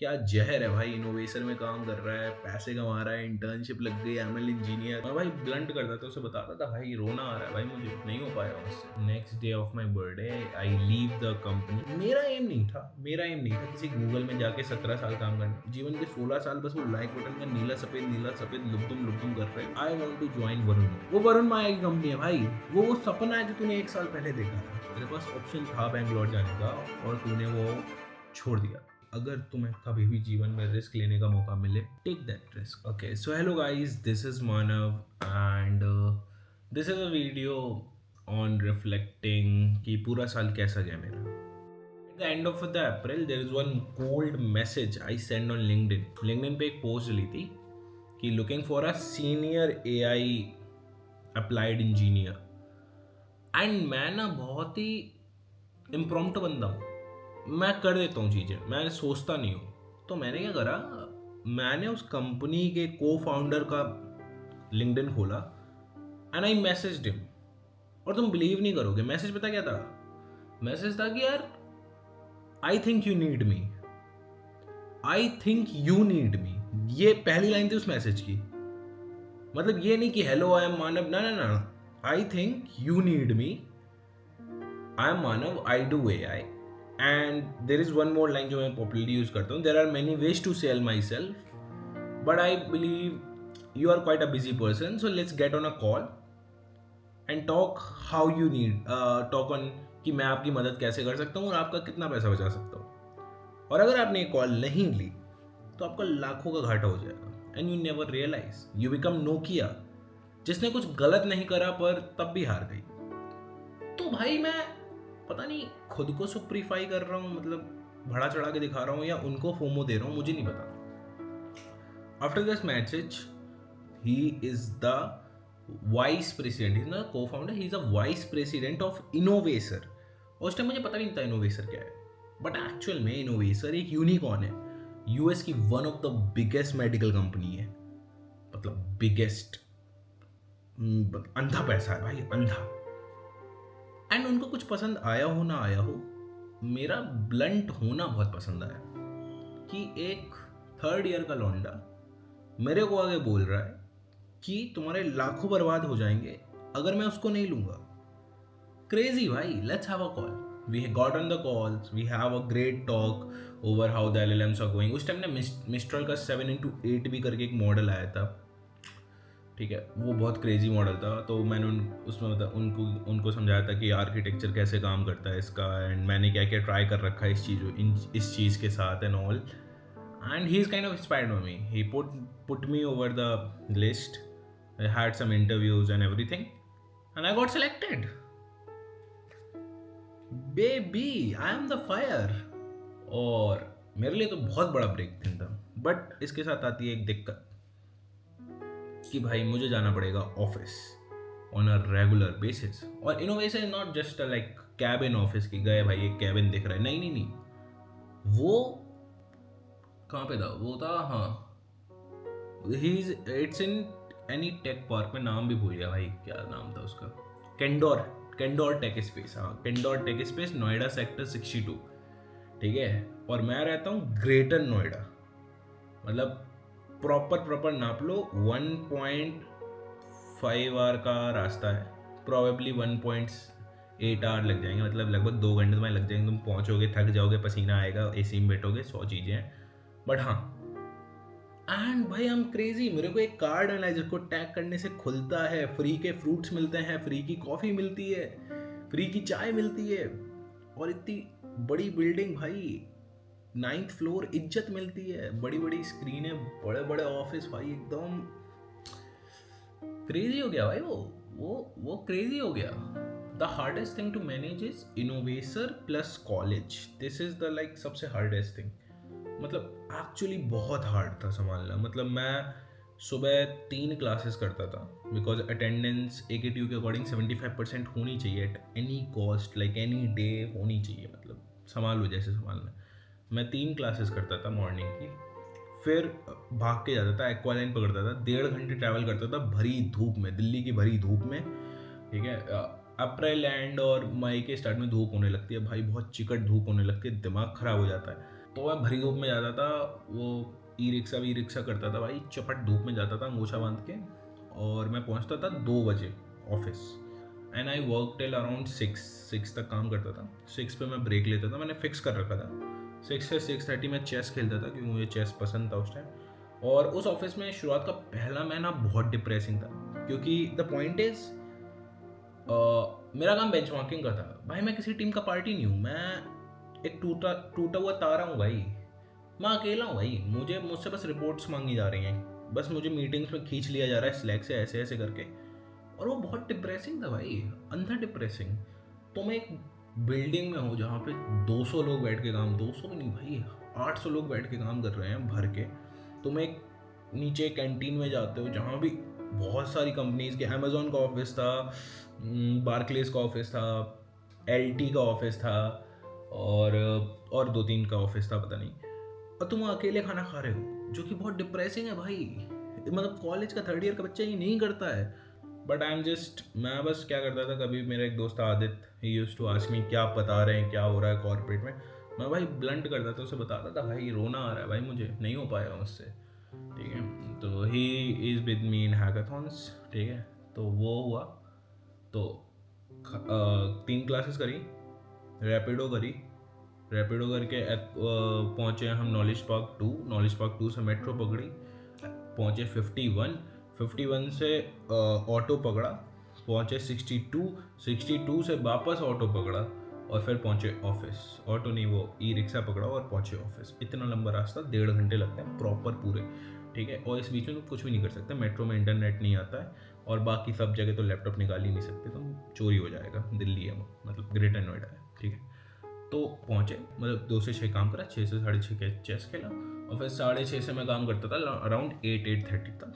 क्या जहर है भाई। इनोवेशन में काम कर रहा है, पैसे कमा रहा है, इंटर्नशिप लग गई, एमएल इंजीनियर। मैं भाई ब्लंट करता था, उसे बताता था भाई रोना आ रहा है भाई, मुझे नहीं हो पाया मुझसे। Next day of my birthday I leave the company. मेरा एम नहीं था किसी गूगल में जाके 17 साल काम करना। जीवन के 16 साल बस वो लाइक बटन का नीला सफेद लुक कर रहे। I want to join Varun. वो वरुण माया की कंपनी है भाई। वो सपना है जो तूने 1 साल पहले देखा था। तेरे पास ऑप्शन था बैंगलोर जाने का और तूने वो छोड़ दिया। अगर तुम्हें कभी भी जीवन में रिस्क लेने का मौका मिले, take that risk. Okay, so hello guys, this is Manav and this is a video on reflecting कि पूरा साल कैसा गया मेरा। At the end of the April there is one cold message I send on LinkedIn पे एक post डली थी कि looking for a senior AI applied engineer. And मैं ना बहुत ही इम्प्रॉम्प्ट बंदा हूँ, मैं कर देता हूँ चीज़ें, मैं सोचता नहीं हूँ। तो मैंने क्या करा, मैंने उस कंपनी के को फाउंडर का लिंक्डइन खोला एंड आई मैसेज्ड हिम। और तुम बिलीव नहीं करोगे, मैसेज पता क्या था? मैसेज था कि यार आई think you need me, I think you need मी। ये पहली लाइन थी उस मैसेज की। मतलब ये नहीं कि हेलो आई एम मानव, ना ना ना, I think you need me, I am Manav, I do AI. And there is one more line जो मैं पॉपुलरली यूज करता हूँ, there are many ways to sell myself but I believe you are quite a busy person, so let's get on a call and talk how you need talk on कि मैं आपकी मदद कैसे कर सकता हूँ और आपका कितना पैसा बचा सकता हूँ। और अगर आपने कॉल नहीं ली तो आपका लाखों का घाटा हो जाएगा and you never realise you become Nokia, जिसने कुछ गलत नहीं करा पर तब भी हार गई। तो भाई मैं पता नहीं खुद को सुप्रीफाई कर रहा हूँ, मतलब बड़ा चढ़ा के दिखा रहा हूँ, या उनको फोमो दे रहा हूँ, मुझे नहीं पता। After this message he is the vice president, he is not co founder, he is a vice president of Innovaccer. उस टाइम मुझे पता भी नहीं था इनोवेसर क्या है, बट एक्चुअल में इनोवेसर एक यूनिकॉर्न है। यूएस की one of the biggest medical company है, मतलब बिगेस्ट। अंधा पैसा है भाई, अंधा। एंड उनको कुछ पसंद आया हो ना आया हो, मेरा ब्लंट होना बहुत पसंद आया कि एक थर्ड ईयर का लौंडा मेरे को आगे बोल रहा है कि तुम्हारे लाखों बर्बाद हो जाएंगे अगर मैं उसको नहीं लूंगा। क्रेजी भाई, let's have a call. We got on the calls, we have a great talk over how the LLMs are going. उस टाइम ना मिस्ट्रल का 7x8 भी करके एक मॉडल आया था, ठीक है, वो बहुत क्रेजी मॉडल था। तो मैंने उसमें मतलब उनको समझाया था कि आर्किटेक्चर कैसे काम करता है इसका, एंड मैंने क्या क्या ट्राई कर रखा है इस चीज़ के साथ and all. And he is kind of inspired by me, he put me over the list, I had some interviews and everything and I got selected. Baby I am the fire. और मेरे लिए तो बहुत बड़ा break था, but इसके साथ आती है एक दिक्कत कि भाई मुझे जाना पड़ेगा office on a regular basis. और innovation is not just like cabin office की गए भाई एक कैबिन दिख रहा है, नहीं नहीं नहीं। वो कहाँ पे था? वो था, हाँ, he is it's in any tech park में, नाम भी भूल गया भाई, क्या नाम था उसका, कैंडोर, कैंडोर टेक स्पेस, हाँ candour tech space, Noida sector 62, ठीक है। और मैं रहता हूँ ग्रेटर नोएडा, मतलब प्रॉपर नाप लो 1.5 आवर का रास्ता है, प्रॉबेबली 1.8 आवर लग जाएंगे, मतलब लगभग 2 घंटे तुम्हें लग जाएंगे। तुम पहुंचोगे, थक जाओगे, पसीना आएगा, एसी में बैठोगे, 100 चीज़ें हैं, बट हाँ। एंड भाई हम क्रेजी, मेरे को एक कार्ड मिला है जिसको टैग करने से खुलता है, फ्री के फ्रूट्स मिलते हैं, फ्री की कॉफ़ी मिलती है, फ्री की चाय मिलती है, और इतनी बड़ी बिल्डिंग भाई, 9th फ्लोर, इज्जत मिलती है, बड़ी बड़ी स्क्रीनें, बड़े बड़े ऑफिस भाई, एकदम क्रेजी हो गया भाई। वो क्रेजी हो गया। The hardest thing to manage is innovator plus college, this is the like सबसे हार्डेस्ट थिंग। मतलब एक्चुअली बहुत हार्ड था संभालना। मतलब मैं सुबह 3 क्लासेस करता था, बिकॉज अटेंडेंस AKTU के अकॉर्डिंग 75% होनी चाहिए at any cost, like any day होनी चाहिए, मतलब संभालो जैसे संभालना। मैं 3 क्लासेस करता था मॉर्निंग की, फिर भाग के जाता था, एक्वालाइन पकड़ता था, 1.5 घंटे ट्रैवल करता था भरी धूप में, दिल्ली की भरी धूप में, ठीक है। अप्रैल एंड और मई के स्टार्ट में धूप होने लगती है भाई, बहुत चिकट धूप होने लगती है, दिमाग खराब हो जाता है। तो मैं भरी धूप में जाता था, वो ई रिक्शा करता था भाई, चपट धूप में जाता था अंगोछा बांध के, और मैं पहुंचता था 2 बजे office. And I work till around 6 तक काम करता था। 6 पे मैं ब्रेक लेता था, मैंने फिक्स कर रखा था 6 से 6:30 में चेस खेलता था, क्योंकि मुझे चेस पसंद था उस टाइम। और उस ऑफिस में शुरुआत का पहला महीना बहुत डिप्रेसिंग था, क्योंकि द पॉइंट इज मेरा काम बेंचमार्किंग का था भाई। मैं किसी टीम का पार्टी नहीं हूँ, मैं एक टूटा हुआ तारा हूँ भाई। मैं अकेला हूँ भाई, मुझसे बस रिपोर्ट्स मांगी जा रही हैं, बस मुझे मीटिंग्स में खींच लिया जा रहा है स्लैक से ऐसे ऐसे करके। और वो बहुत डिप्रेसिंग था भाई, अंधा डिप्रेसिंग। तो मैं एक बिल्डिंग में हूँ जहाँ पे 200 लोग बैठ के काम, 200 भी नहीं भाई, 800 लोग बैठ के काम कर रहे हैं भर के। तो मैं एक नीचे कैंटीन में जाते हो जहाँ भी बहुत सारी कंपनीज के, अमेजोन का ऑफिस था, बार्कलेस का ऑफिस था, LT का ऑफिस था, और 2-3 का ऑफिस था पता नहीं। और तुम अकेले खाना खा रहे हो, जो कि बहुत डिप्रेसिंग है भाई। मतलब कॉलेज का 3rd ईयर का बच्चा ये नहीं करता है। बट मैं बस क्या करता था, कभी मेरा एक दोस्त Aditya, he used to ask me क्या बता रहे हैं, क्या हो रहा है कॉर्पोरेट में। मैं भाई ब्लंट करता था, उसे बताता था भाई रोना आ रहा है भाई, मुझे नहीं हो पाएगा मुझसे, ठीक है। तो he is with me in hackathons, ठीक है। तो वो हुआ, तो 3 क्लासेस करी, रैपिडो करके पहुँचे हम नॉलेज पार्क 2 से मेट्रो पकड़ी, पहुँचे 51 से ऑटो पकड़ा, पहुँचे 62 से वापस ऑटो पकड़ा, और फिर पहुँचे ऑफिस। ऑटो नहीं, वो ई रिक्शा पकड़ा और पहुँचे ऑफिस। इतना लंबा रास्ता, 1.5 घंटे लगते हैं प्रॉपर पूरे, ठीक है। और इस बीच में तुम कुछ भी नहीं कर सकते, मेट्रो में इंटरनेट नहीं आता है, और बाकी सब जगह तो लैपटॉप निकाल ही नहीं सकते, तुम चोरी हो जाएगा। दिल्ली है, मतलब ग्रेटर नोएडा है, ठीक है। तो पहुँचे, मतलब 2 से 6 काम करा, 6 से 6:30 चेस खेला, और फिर 6:30 से मैं काम करता था अराउंड 8:30 तक।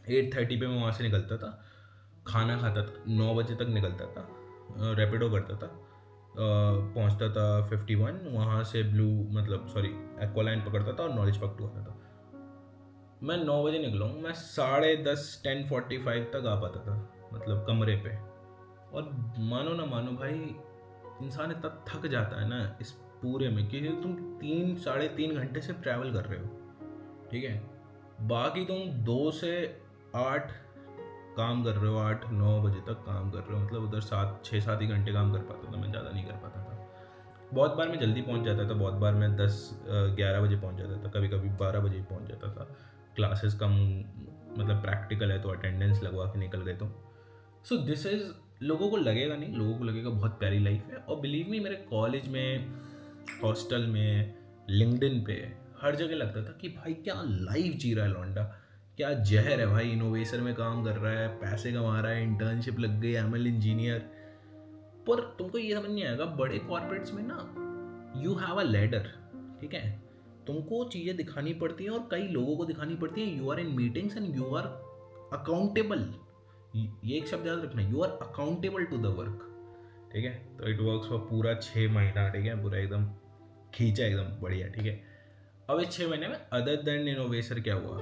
8:30 पे मैं वहाँ से निकलता था, खाना खाता था, 9 बजे तक निकलता था, रैपिडो करता था, पहुँचता था 51, वहाँ से एक्वालाइन पकड़ता था और नॉलेज पार्क 2 आता था। मैं 9 बजे निकला हूँ, मैं 10:30 10:45 तक आ पाता था, मतलब कमरे पे। और मानो ना मानो भाई, इंसान इतना थक जाता है ना इस पूरे में, कि तुम 3-3.5 घंटे से ट्रैवल कर रहे हो, ठीक है। बाकी तुम 2 से 8 काम कर रहे हो, 8-9 बजे तक काम कर रहे हो, मतलब उधर 6-7 ही घंटे काम कर पाता था मैं, ज़्यादा नहीं कर पाता था। बहुत बार मैं जल्दी पहुंच जाता था, बहुत बार मैं 10-11 बजे पहुंच जाता था, कभी कभी 12 बजे पहुंच जाता था। क्लासेस कम, मतलब प्रैक्टिकल है तो अटेंडेंस लगवा के निकल गए तो। सो दिस इज़, लोगों को लगेगा नहीं, लोगों को लगेगा बहुत प्यारी लाइफ है। और बिलीव मी, मेरे कॉलेज में, हॉस्टल में, लिंक्डइन पे, हर जगह लगता था कि भाई क्या लाइफ जी रहा है लौंडा, क्या जहर है भाई, इनोवेशन में काम कर रहा है, पैसे कमा रहा है, इंटर्नशिप लग गई, ML इंजीनियर। पर तुमको ये समझ नहीं आएगा, बड़े कॉर्पोरेट्स में ना यू हैव अ लैडर, ठीक है। तुमको चीज़ें दिखानी पड़ती हैं, और कई लोगों को दिखानी पड़ती हैं। You are in meetings and you are accountable, ये एक शब्द याद रखना, you are accountable to the work, ठीक है। तो इट वर्क्स फॉर पूरा 6 महीना, ठीक है, पूरा एकदम खींचा, एकदम बढ़िया, ठीक है। अब इस 6 महीने में अदर देन इनोवेशन क्या हुआ,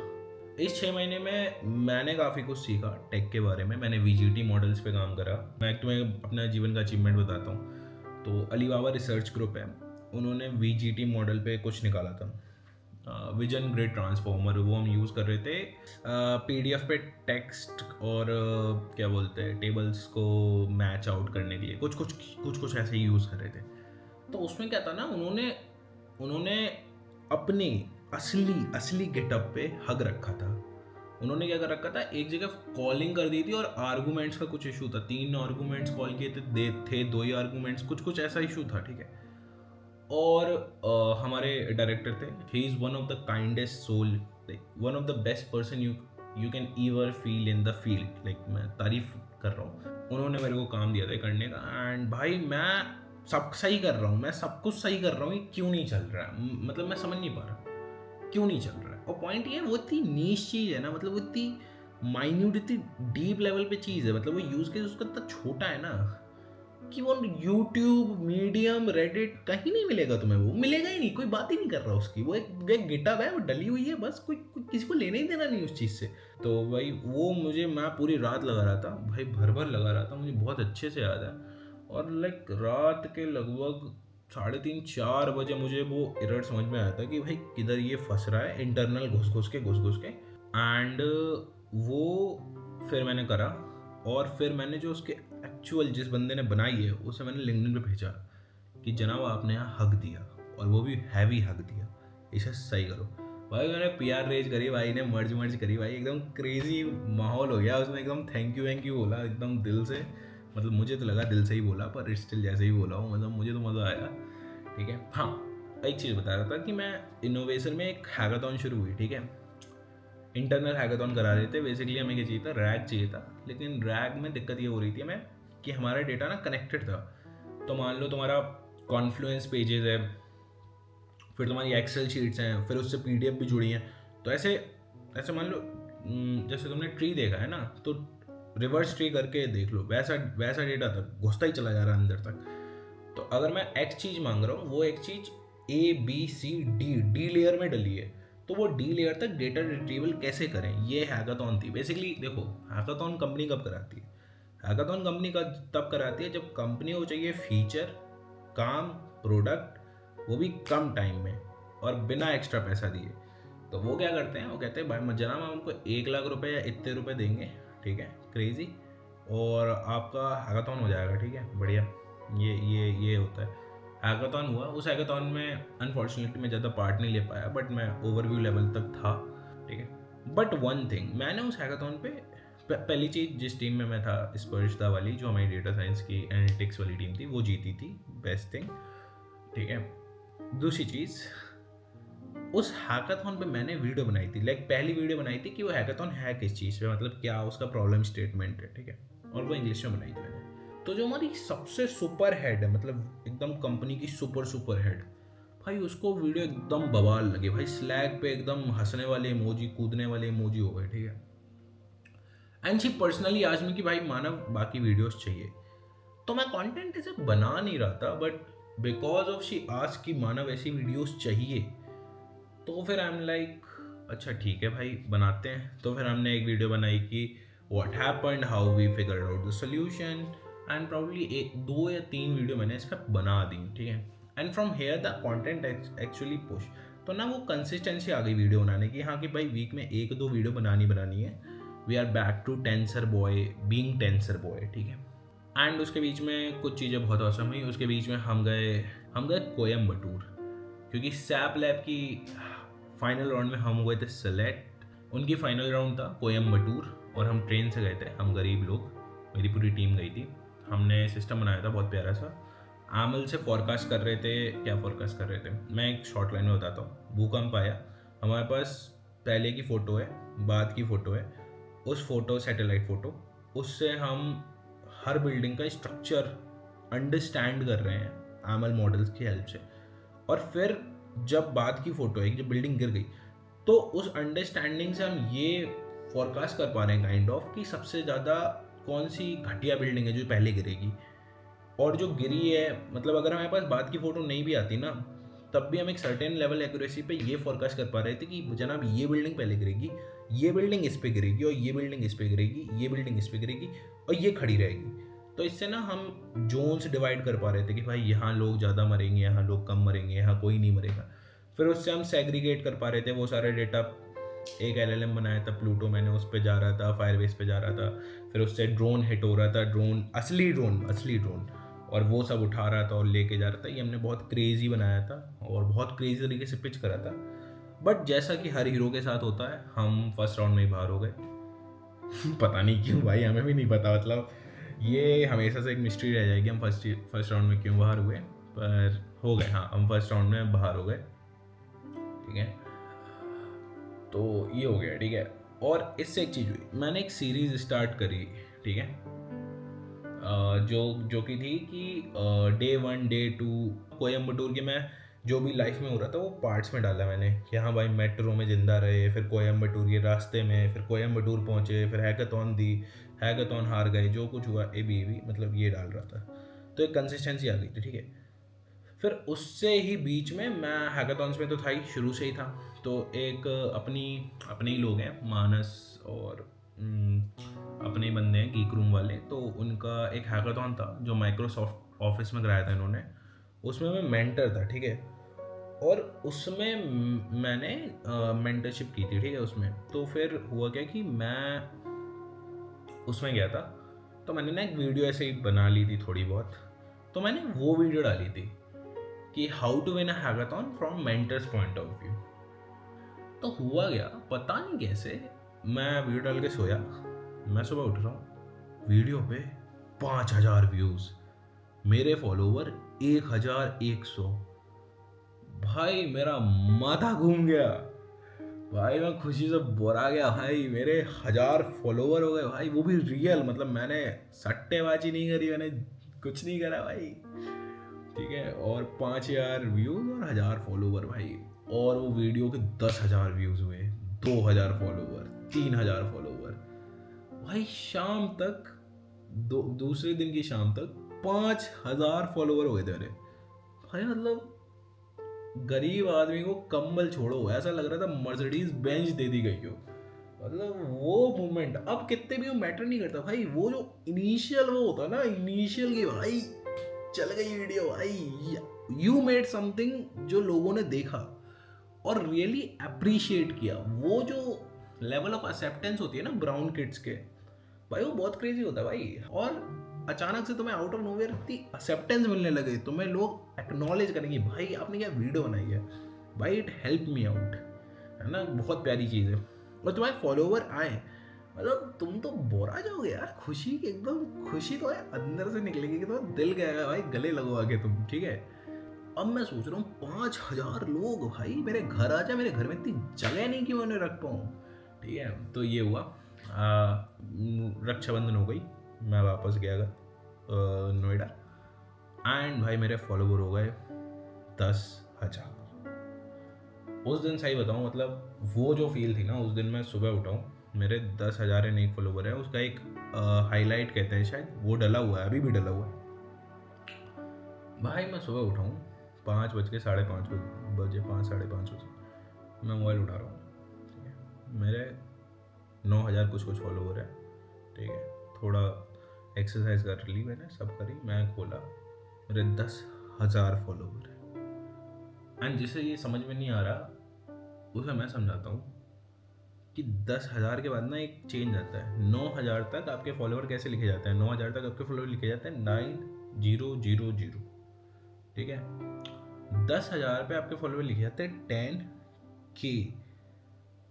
इस 6 महीने में मैंने काफ़ी कुछ सीखा टेक के बारे में। मैंने VGT मॉडल्स पे काम करा। मैं तुम्हें अपना जीवन का अचीवमेंट बताता हूँ। तो अलीबाबा रिसर्च ग्रुप है, उन्होंने VGT मॉडल पे कुछ निकाला था, विजन ग्रिड ट्रांसफॉर्मर। वो हम यूज़ कर रहे थे PDF पे टेक्स्ट और क्या बोलते हैं, टेबल्स को मैच आउट करने के लिए, कुछ ऐसे ही यूज़ कर रहे थे। तो उसमें क्या था ना, उन्होंने अपनी असली गेटअप पे हग रखा था। उन्होंने क्या कर रखा था, एक जगह कॉलिंग कर दी थी, और आर्गूमेंट्स का कुछ इशू था, 3 आर्गूमेंट्स कॉल किए थे 2 ही आर्गूमेंट्स, कुछ ऐसा इशू था, ठीक है। और हमारे डायरेक्टर थे, he is one of the kindest soul, one of the best person you can ever feel in the field, like मैं तारीफ कर रहा हूँ। उन्होंने मेरे को काम दिया था करने का, एंड भाई मैं सब सही कर रहा हूँ, मैं सब कुछ सही कर रहा हूँ, ये क्यों नहीं चल रहा है, मतलब मैं समझ नहीं पा रहा क्यों नहीं चल रहा है। और पॉइंट ये है, वो इतनी नीश चीज़ है ना, मतलब वो इतनी माइन्यूट, इतनी डीप लेवल पे चीज़ है, मतलब वो यूज़ केस उसका इतना छोटा है ना, कि वो यूट्यूब, मीडियम, रेडिट कहीं नहीं मिलेगा तुम्हें, वो मिलेगा ही नहीं, कोई बात ही नहीं कर रहा उसकी। वो एक गिटहब है, वो डली हुई है, बस कोई किसी को लेने ही देना नहीं उस चीज़ से। तो भाई वो मैं पूरी रात लगा रहा था भाई, भर लगा रहा था, मुझे बहुत अच्छे से याद है। और लाइक रात के लगभग 3:30-4 बजे मुझे वो एरर समझ में आया था कि भाई किधर ये फंस रहा है, इंटरनल घुस घुस के। एंड वो फिर मैंने करा, और फिर मैंने जो उसके एक्चुअल जिस बंदे ने बनाई है उसे मैंने लिंक्डइन पे भेजा कि जनाब आपने यहाँ हक दिया, और वो भी हैवी हक दिया, इसे सही करो। भाई मैंने PR रेज करी, भाई ने मर्ज करी, भाई एकदम क्रेजी माहौल हो गया उसमें, एकदम थैंक यू बोला एकदम दिल से। मतलब मुझे तो लगा दिल से ही बोला, पर स्टिल जैसे ही बोला हूँ, मतलब मुझे तो मज़ा आया। ठीक है, हाँ एक चीज़ बता रहा था कि मैं इनोवेशन में एक हैकाथॉन शुरू हुई। ठीक है, इंटरनल हैकाथॉन करा रहे थे। बेसिकली हमें क्या चाहिए था, रैग चाहिए था, लेकिन रैग में दिक्कत ये हो रही थी हमें कि हमारा डेटा ना कनेक्टेड था। तो मान लो तुम्हारा कॉन्फ्लुएंस पेजेस है, फिर तुम्हारी एक्सेल शीट्स हैं, फिर उससे PDF भी जुड़ी हैं। तो ऐसे ऐसे मान लो जैसे तुमने ट्री देखा है ना, तो रिवर्स ट्री करके देख लो, वैसा वैसा डेटा तक घुसता ही चला जा रहा है अंदर तक। तो अगर मैं एक चीज़ मांग रहा हूँ, वो एक चीज़ ABCD लेयर में डली है, तो वो D लेयर तक डेटा रिट्रीवल कैसे करें, ये हैकाथॉन थी। बेसिकली देखो, हैकाथॉन कंपनी कब कराती है? हैकाथॉन कंपनी का तब कराती है जब कंपनी को चाहिए फीचर, काम, प्रोडक्ट, वो भी कम टाइम में और बिना एक्स्ट्रा पैसा दिए। तो वो क्या करते हैं, वो कहते हैं भाई जनाब हम हमको 1 लाख रुपए या इतने रुपए देंगे, ठीक है, क्रेजी, और आपका हैकाथॉन हो जाएगा। ठीक है, बढ़िया। ये होता है। हैकाथॉन हुआ, उस हैकाथॉन में अनफॉर्चुनेटली मैं ज़्यादा पार्ट नहीं ले पाया, बट मैं ओवरव्यू लेवल तक था। ठीक है, बट वन थिंग, मैंने उस हैकाथॉन पे पहली चीज़, जिस टीम में मैं था, स्पर्शदा वाली, जो हमारी डेटा साइंस की एनालिटिक्स वाली टीम थी, वो जीती थी, बेस्ट थिंग। ठीक है, दूसरी चीज़, उस हैकाथॉन पे मैंने वीडियो बनाई थी, लाइक पहली वीडियो बनाई थी कि वो हैकाथॉन है किस चीज़ पे, मतलब क्या उसका प्रॉब्लम स्टेटमेंट है। ठीक है, और वो इंग्लिश में बनाई थी मैंने। तो जो हमारी सबसे सुपर हेड है, मतलब एकदम कंपनी की सुपर हेड, भाई उसको वीडियो एकदम बवाल लगे भाई। स्लैग पे एकदम हंसने वाले इमोजी, कूदने वाले इमोजी हो गए। ठीक है, एंड शी पर्सनली आज में कि भाई मानव बाकी वीडियोस चाहिए। तो मैं कंटेंट ऐसे बना नहीं रहा था, बट बिकॉज ऑफ शी आज की मानव ऐसी वीडियोस चाहिए, तो फिर आई एम लाइक अच्छा ठीक है भाई बनाते हैं। तो फिर हमने एक वीडियो बनाई कि what happened, how we figured out the solution, and probably 2 या 3 वीडियो मैंने इस पर बना दी। ठीक है, and from here the content actually push. तो ना वो कंसिस्टेंसी आ गई वीडियो बनाने की, हाँ कि भाई वीक में 1-2 वीडियो बनानी है। We are back to tensor boy being tensor boy. ठीक है, एंड उसके बीच में कुछ चीज़ें बहुत औसम हुई। उसके बीच में हम गए कोयम्बटूर, क्योंकि सैप लैब की फाइनल राउंड में हम हुए थे सेलेक्ट। उनकी फाइनल राउंड था कोयम्बटूर, और हम ट्रेन से गए थे, हम गरीब लोग, मेरी पूरी टीम गई थी। हमने सिस्टम बनाया था बहुत प्यारा सा। आमल से फॉरकास्ट कर रहे थे, क्या फॉरकास्ट कर रहे थे, मैं एक शॉर्ट लाइन में बताता हूँ। भूकंप आया, हमारे पास पहले की फ़ोटो है, बाद की फ़ोटो है। उस फोटो, सैटेलाइट फ़ोटो, उससे हम हर बिल्डिंग का स्ट्रक्चर अंडरस्टैंड कर रहे हैं आमल मॉडल्स की हेल्प से। और फिर जब बाद की फ़ोटो है, जब बिल्डिंग गिर गई, तो उस अंडरस्टैंडिंग से हम ये फॉरकास्ट कर पा रहे हैं काइंड ऑफ कि सबसे ज़्यादा कौन सी घटिया बिल्डिंग है जो पहले गिरेगी। और जो गिरी है, मतलब अगर हमारे पास बाद की फ़ोटो नहीं भी आती ना, तब भी हम एक सर्टेन लेवल एक्यूरेसी पे ये फॉरकास्ट कर पा रहे थे कि जनाब ये बिल्डिंग पहले गिरेगी, ये बिल्डिंग इस पे गिरेगी, और ये बिल्डिंग इस पे गिरेगी, ये बिल्डिंग इस पे गिरेगी, और ये खड़ी रहेगी। तो इससे ना हम जोन्स डिवाइड कर पा रहे थे कि भाई यहाँ लोग ज़्यादा मरेंगे, यहाँ लोग कम मरेंगे, यहाँ कोई नहीं मरेगा। फिर उससे हम सेग्रीगेट कर पा रहे थे वो सारे डेटा। एक LLM बनाया था प्लूटो, मैंने उस पर जा रहा था, फायरबेस पे जा रहा था, फिर उससे ड्रोन हिट हो रहा था, ड्रोन असली ड्रोन, और वो सब उठा रहा था और लेके जा रहा था। ये हमने बहुत क्रेजी बनाया था और बहुत क्रेजी तरीके से पिच करा था। बट जैसा कि हर हीरो के साथ होता है, हम फर्स्ट राउंड में ही बाहर हो गए। पता नहीं क्यों भाई, हमें भी नहीं पता, मतलब ये हमेशा से एक मिस्ट्री रह जाएगी हम फर्स्ट राउंड में क्यों बाहर हुए, पर हो गए। हाँ, हम फर्स्ट राउंड में बाहर हो गए। ठीक है, तो ये हो गया। ठीक है, और इससे एक चीज़ हुई, मैंने एक सीरीज़ स्टार्ट करी। ठीक है, जो कि थी कि Day 1 Day 2 कोयम्बटूर के, मैं जो भी लाइफ में हो रहा था वो पार्ट्स में डाला मैंने कि हाँ भाई मेट्रो में ज़िंदा रहे, फिर कोयम्बटूर के रास्ते में, फिर कोयम्बटूर पहुँचे, फिर हैकाथॉन दी, हैकाथॉन हार गए, जो कुछ हुआ ए बी मतलब ये डाल रहा था। तो एक कंसिस्टेंसी आ गई थी। ठीक है, फिर उससे ही बीच में मैं हैकाथॉन्स में तो था ही, शुरू से ही था। तो एक अपने ही लोग हैं, मानस और अपने ही बंदे हैं गीक रूम वाले, तो उनका एक हैकाथॉन था जो माइक्रोसॉफ्ट ऑफिस में कराया था इन्होंने। उसमें मैं मेंटर था, ठीक है। और उसमें मैंने मेंटरशिप की थी, ठीक है। उसमें तो फिर हुआ क्या कि मैं उसमें गया था, तो मैंने ना एक वीडियो ऐसे ही बना ली थी थोड़ी बहुत। तो मैंने वो वीडियो डाली थी कि how to win a hackathon from mentors point of view. तो हुआ गया पता नहीं कैसे, मैं वीडियो डाल के सोया, मैं सुबह उठ रहा हूँ, वीडियो पे 5,000 व्यूज, मेरे फॉलोवर 1,100। भाई मेरा माथा घूम गया भाई, मैं खुशी से बोरा गया भाई, मेरे 1,000 फॉलोवर हो गए भाई, वो भी रियल, मतलब मैंने सट्टेबाजी नहीं करी, मैंने कुछ नहीं करा भाई, ठीक है। और 5,000 व्यूज और 1,000 फॉलोवर भाई, और वो वीडियो के 10,000 व्यूज हुए, 2,000 फॉलोवर, 3,000 फॉलोवर भाई। शाम तक दूसरे दिन की शाम तक 5,000 फॉलोवर हो गए थे मेरे भाई। मतलब गरीब आदमी को कंबल छोड़ो, ऐसा लग रहा था मर्सिडीज बेंच दे दी गई हो। मतलब वो मोमेंट अब कितने भी वो मैटर नहीं करता भाई, वो जो इनिशियल वो होता ना, इनिशियल की भाई चल गई वीडियो भाई, यू मेड समथिंग जो लोगों ने देखा और रियली अप्रिशिएट किया। वो जो लेवल ऑफ एक्सेप्टेंस होती है ना ब्राउन किड्स के भाई, वो बहुत क्रेजी होता है भाई। और अचानक से तुम्हें आउट ऑफ नोवेयर इतनी एक्सेप्टेंस मिलने लगे, तुम्हें लोग एक्नॉलेज करेंगे भाई आपने क्या वीडियो बनाई है भाई, इट हेल्प मी आउट, है ना, बहुत प्यारी चीज़ है। और तुम्हारे फॉलोवर आए, मतलब तुम तो बोरा जाओगे यार, खुशी की एकदम खुशी तो है अंदर से निकलेगी कि तुम्हारा दिल गएगा भाई, गले लगो आके तुम, ठीक है। अब मैं सोच रहा हूँ 5,000 लोग भाई मेरे घर आ जाए, मेरे घर में इतनी जगह नहीं कि मैं उन्हें रख पाऊँ, ठीक है। तो ये हुआ, रक्षाबंधन हो गई, मैं वापस गया नोएडा, एंड भाई मेरे फॉलोवर हो गए 10,000। उस दिन सही बताऊँ, मतलब वो जो फील थी ना उस दिन, मैं सुबह उठा हूँ, मेरे 10,000 एक फॉलोवर है, उसका एक हाईलाइट कहते हैं शायद, वो डला हुआ है, अभी भी डला हुआ है भाई। मैं सुबह उठा हूँ 5:05 बजे, 5, साढ़े 5 बजे मैं मोबाइल उठा रहा हूँ, ठीक है। मेरे 9,000 कुछ फॉलोवर है, ठीक है। थोड़ा एक्सरसाइज कर ली मैंने, सब करी, मैं खोला, मेरे 10,000 फॉलोवर है। एंड जिसे ये समझ में नहीं आ रहा उसे मैं समझाता हूँ कि 10,000 के बाद ना एक चेंज आता है। 9,000 तक आपके फॉलोवर कैसे लिखे जाते हैं, 9,000 तक आपके फॉलोवर लिखे जाते हैं 9,000, ठीक है। 10,000 पे आपके फॉलोवर लिखे जाते हैं 10K।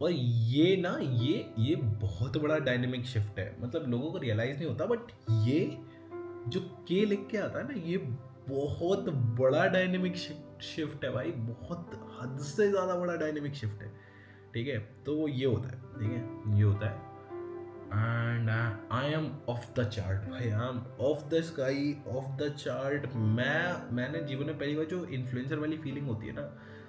और ये ना ये बहुत बड़ा डायनेमिक शिफ्ट है, मतलब लोगों को रियलाइज नहीं होता, बट ये जो के लिख के आता है ना, ये बहुत बड़ा डायनेमिक शिफ्ट है भाई, बहुत हद से ज़्यादा बड़ा डायनेमिक शिफ्ट है, ठीक है। तो वो ये होता है, ठीक है, ये होता है। And I am off the chart भाई, I am off the sky, off the chart. मैंने जीवन में पहली बार जो इन्फ्लुएंसर वाली फीलिंग होती है ना,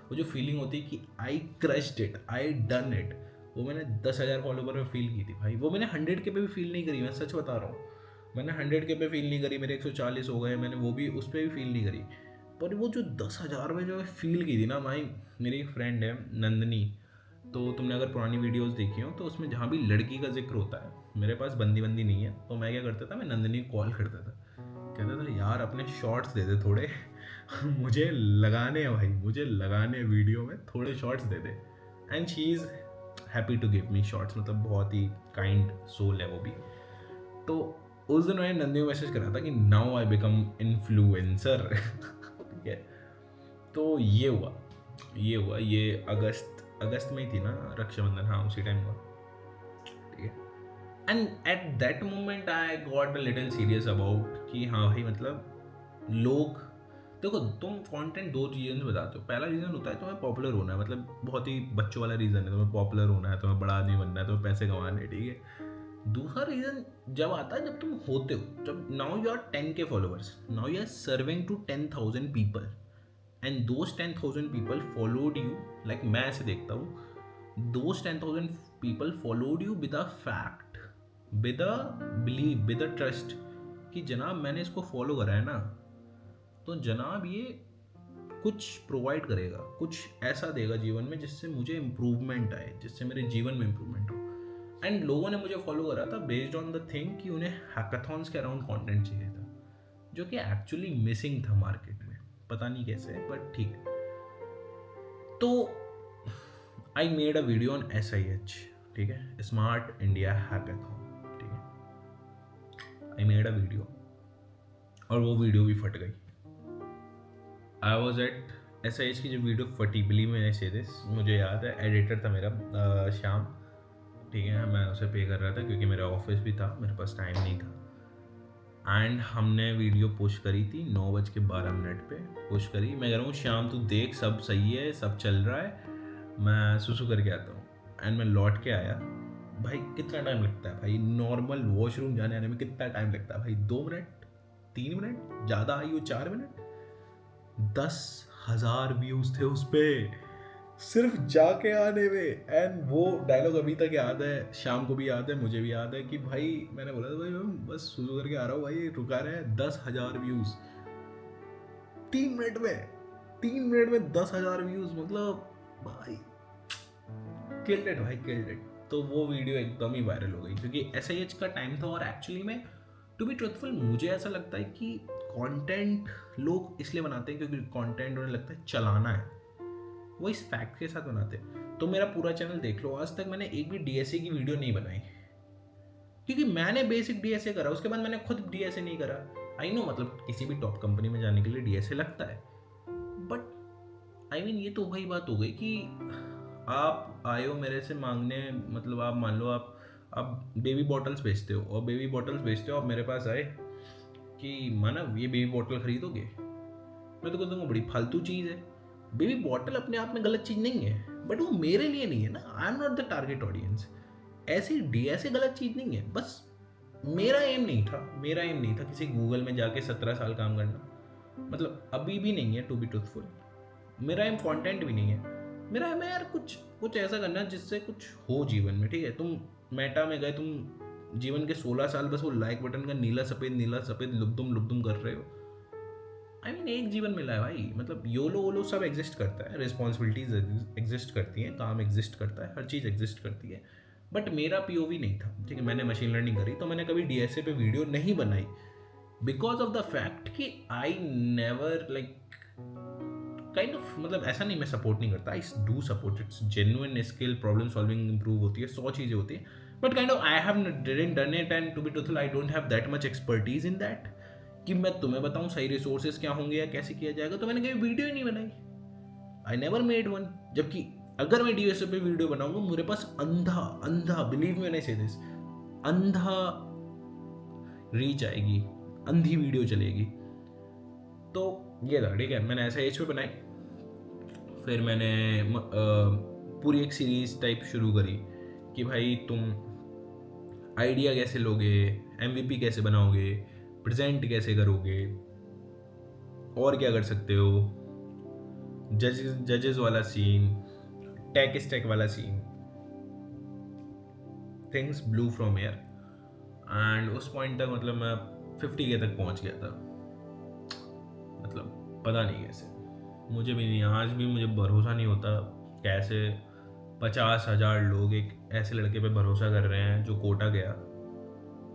वो जो फीलिंग होती है कि I crushed it, I done it, वो मैंने 10,000 फॉलोवर में फील की थी भाई। वो मैंने 100K पे भी फील नहीं करी, मैं सच बता रहा हूँ, मैंने 100K पे फील नहीं करी, मेरे 140 हो गए, मैंने वो भी उस पर भी फील नहीं करी। पर वो जो 10,000 में जो फील की थी ना भाई, मेरी एक फ्रेंड है नंदनी, तो तुमने अगर पुरानी वीडियोस देखी हो तो उसमें जहाँ भी लड़की का जिक्र होता है, मेरे पास बंदी नहीं है, तो मैं क्या करता था, मैं नंदनी को कॉल करता था, कहता था यार अपने शॉर्ट्स दे दे थोड़े मुझे लगाने हैं भाई, मुझे लगाने वीडियो में थोड़े शॉर्ट्स दे दे। And she is happy to give me shorts, मतलब बहुत ही काइंड सोल है वो भी। तो उस दिन मैंने नंदनी को मैसेज करा था कि नाउ आई बिकम इन्फ्लुएंसर ठीक है। तो ये हुआ ये अगस्त में ही थी ना रक्षाबंधन, हाँ उसी टाइम हुआ, ठीक है। And at that moment I got a little serious about कि हाँ भाई, मतलब लोग देखो, तुम कंटेंट दो रीजन बताते हो। पहला रीज़न होता है तुम्हें पॉपुलर होना है, मतलब बहुत ही बच्चों वाला रीज़न है, तुम्हें पॉपुलर होना है, तुम्हें बड़ा आदमी बनना है, तुम्हें पैसे कमाने हैं, ठीक है। दूसरा रीज़न जब आता है जब तुम होते हो, जब now you are 10K followers, now you are serving to 10,000 people, and those 10,000 people followed you, like मैं ऐसे देखता हूँ, those 10,000 people followed you with a fact, with a believe, with a trust कि जनाब मैंने इसको फॉलो करा है ना, तो जनाब ये कुछ प्रोवाइड करेगा, कुछ ऐसा देगा जीवन में जिससे मुझे इम्प्रूवमेंट आए, जिससे मेरे जीवन में इम्प्रूवमेंट हो। एंड लोगों ने मुझे फॉलो करा था बेस्ड ऑन द थिंग कि उन्हें हैकाथॉन्स के अराउंड कंटेंट चाहिए था, जो कि एक्चुअली मिसिंग था मार्केट में। पता नहीं कैसे, बट ठीक है। तो I made a video on SIH, ठीक है, स्मार्ट इंडिया हैकाथॉन, ठीक है। आई मेड अ वीडियो और वो वीडियो भी फट गई। आई वॉज एट SIH की जो वीडियो फटी, बिलीव में ऐसे दिस, मुझे याद है एडिटर था मेरा श्याम, ठीक है, मैं उसे पे कर रहा था क्योंकि मेरा ऑफिस भी था, मेरे पास टाइम नहीं था। एंड हमने वीडियो पुश करी थी 9:12 पे पुश करी। मैं कह रहा हूँ श्याम तू देख सब सही है, सब चल रहा है, मैं सुसु करके आता हूँ। एंड मैं लौट के आया, भाई कितना टाइम लगता है भाई नॉर्मल वॉशरूम जाने आने में, कितना टाइम लगता है भाई? 2 मिनट, 3 मिनट, ज़्यादा आई हो 4 मिनट। 10,000 व्यूज थे उस पे सिर्फ जाके आने में। एंड वो डायलॉग अभी तक याद है, शाम को भी याद है, मुझे भी याद है कि भाई मैंने बोला था भाई मैं बस शुरू करके आ रहा हूँ, भाई रुका रहे। 10,000 व्यूज 3 मिनट में, 3 मिनट में 10,000 व्यूज, मतलब भाई किल्ड इट भाई, किल्ड इट। तो वो वीडियो एकदम ही वायरल हो गई क्योंकि SIH का टाइम था। और एक्चुअली में टू बी ट्रुथफुल मुझे ऐसा लगता है कि कंटेंट लोग इसलिए बनाते हैं क्योंकि कंटेंट उन्हें लगता है चलाना है, वो इस फैक्ट के साथ बनाते हैं। तो मेरा पूरा चैनल देख लो, आज तक मैंने एक भी DSA की वीडियो नहीं बनाई क्योंकि मैंने बेसिक DSA करा, उसके बाद मैंने खुद DSA नहीं करा। आई नो मतलब किसी भी टॉप कंपनी में जाने के लिए DSA लगता है, बट आई मीन ये तो वही बात हो गई कि आप आए हो मेरे से मांगने, मतलब आप मान लो आप बेबी बॉटल्स बेचते हो और बेबी बॉटल्स बेचते हो, आप मेरे पास आए कि मानव ये बेबी बॉटल खरीदोगे, मैं तो कहता हूँ बड़ी फालतू चीज़ है। बेबी बॉटल अपने आप में गलत चीज़ नहीं है, बट वो मेरे लिए नहीं है ना, I am not the target audience. ऐसी DSA गलत चीज़ नहीं है, बस मेरा एम नहीं था किसी गूगल में जाके 17 साल काम करना, मतलब अभी भी नहीं है टू बी ट्रूथफुल। मेरा एम कंटेंट भी नहीं है, मेरा एम है यार कुछ ऐसा करना जिससे कुछ हो जीवन में, ठीक है। तुम मेटा में गए, तुम जीवन के 16 साल बस वो लाइक बटन का नीला सफ़ेद लुबदुम कर रहे हो। आई मीन एक जीवन मिला है भाई, मतलब योलो वोलो सब एग्जिस्ट करता है, रिस्पॉन्सिबिलिटीज एग्जिस्ट करती हैं, काम एग्जिस्ट करता है, हर चीज़ एग्जिस्ट करती है, बट मेरा POV नहीं था, ठीक है। मैंने मशीन लर्निंग करी तो मैंने कभी DSA पे वीडियो नहीं बनाई बिकॉज ऑफ द फैक्ट कि I never like kind of, मतलब ऐसा नहीं मैं सपोर्ट नहीं करता, I do support, it's genuine skill, problem solving improve होती है, 100 चीज़ें होती हैं, but kind of I have didn't done it and to be truthful I don't have that much expertise in that कि मैं तुम्हें बताऊं सही रिसोर्सेज क्या होंगे या कैसे किया जाएगा। तो मैंने कभी वीडियो ही नहीं बनाई, आई नेवर मेड वन। जबकि अगर मैं DSA पे वीडियो बनाऊंगा मेरे पास अंधा बिलीव मी व्हेन आई से दिस, अंधा रीच आएगी, अंधी वीडियो चलेगी। तो ये था, ठीक है। मैंने SIH पे बनाई, फिर मैंने पूरी एक सीरीज टाइप शुरू करी कि भाई तुम आइडिया कैसे लोगे, MVP कैसे बनाओगे, प्रेजेंट कैसे करोगे, और क्या कर सकते हो, जजेस वाला सीन, टेक स्टैक वाला scene, things blue from air. And उस पॉइंट तक मतलब मैं 50K तक पहुंच गया था, मतलब पता नहीं कैसे, मुझे भी नहीं, आज भी मुझे भरोसा नहीं होता कैसे 50,000 लोग एक ऐसे लड़के पे भरोसा कर रहे हैं जो कोटा गया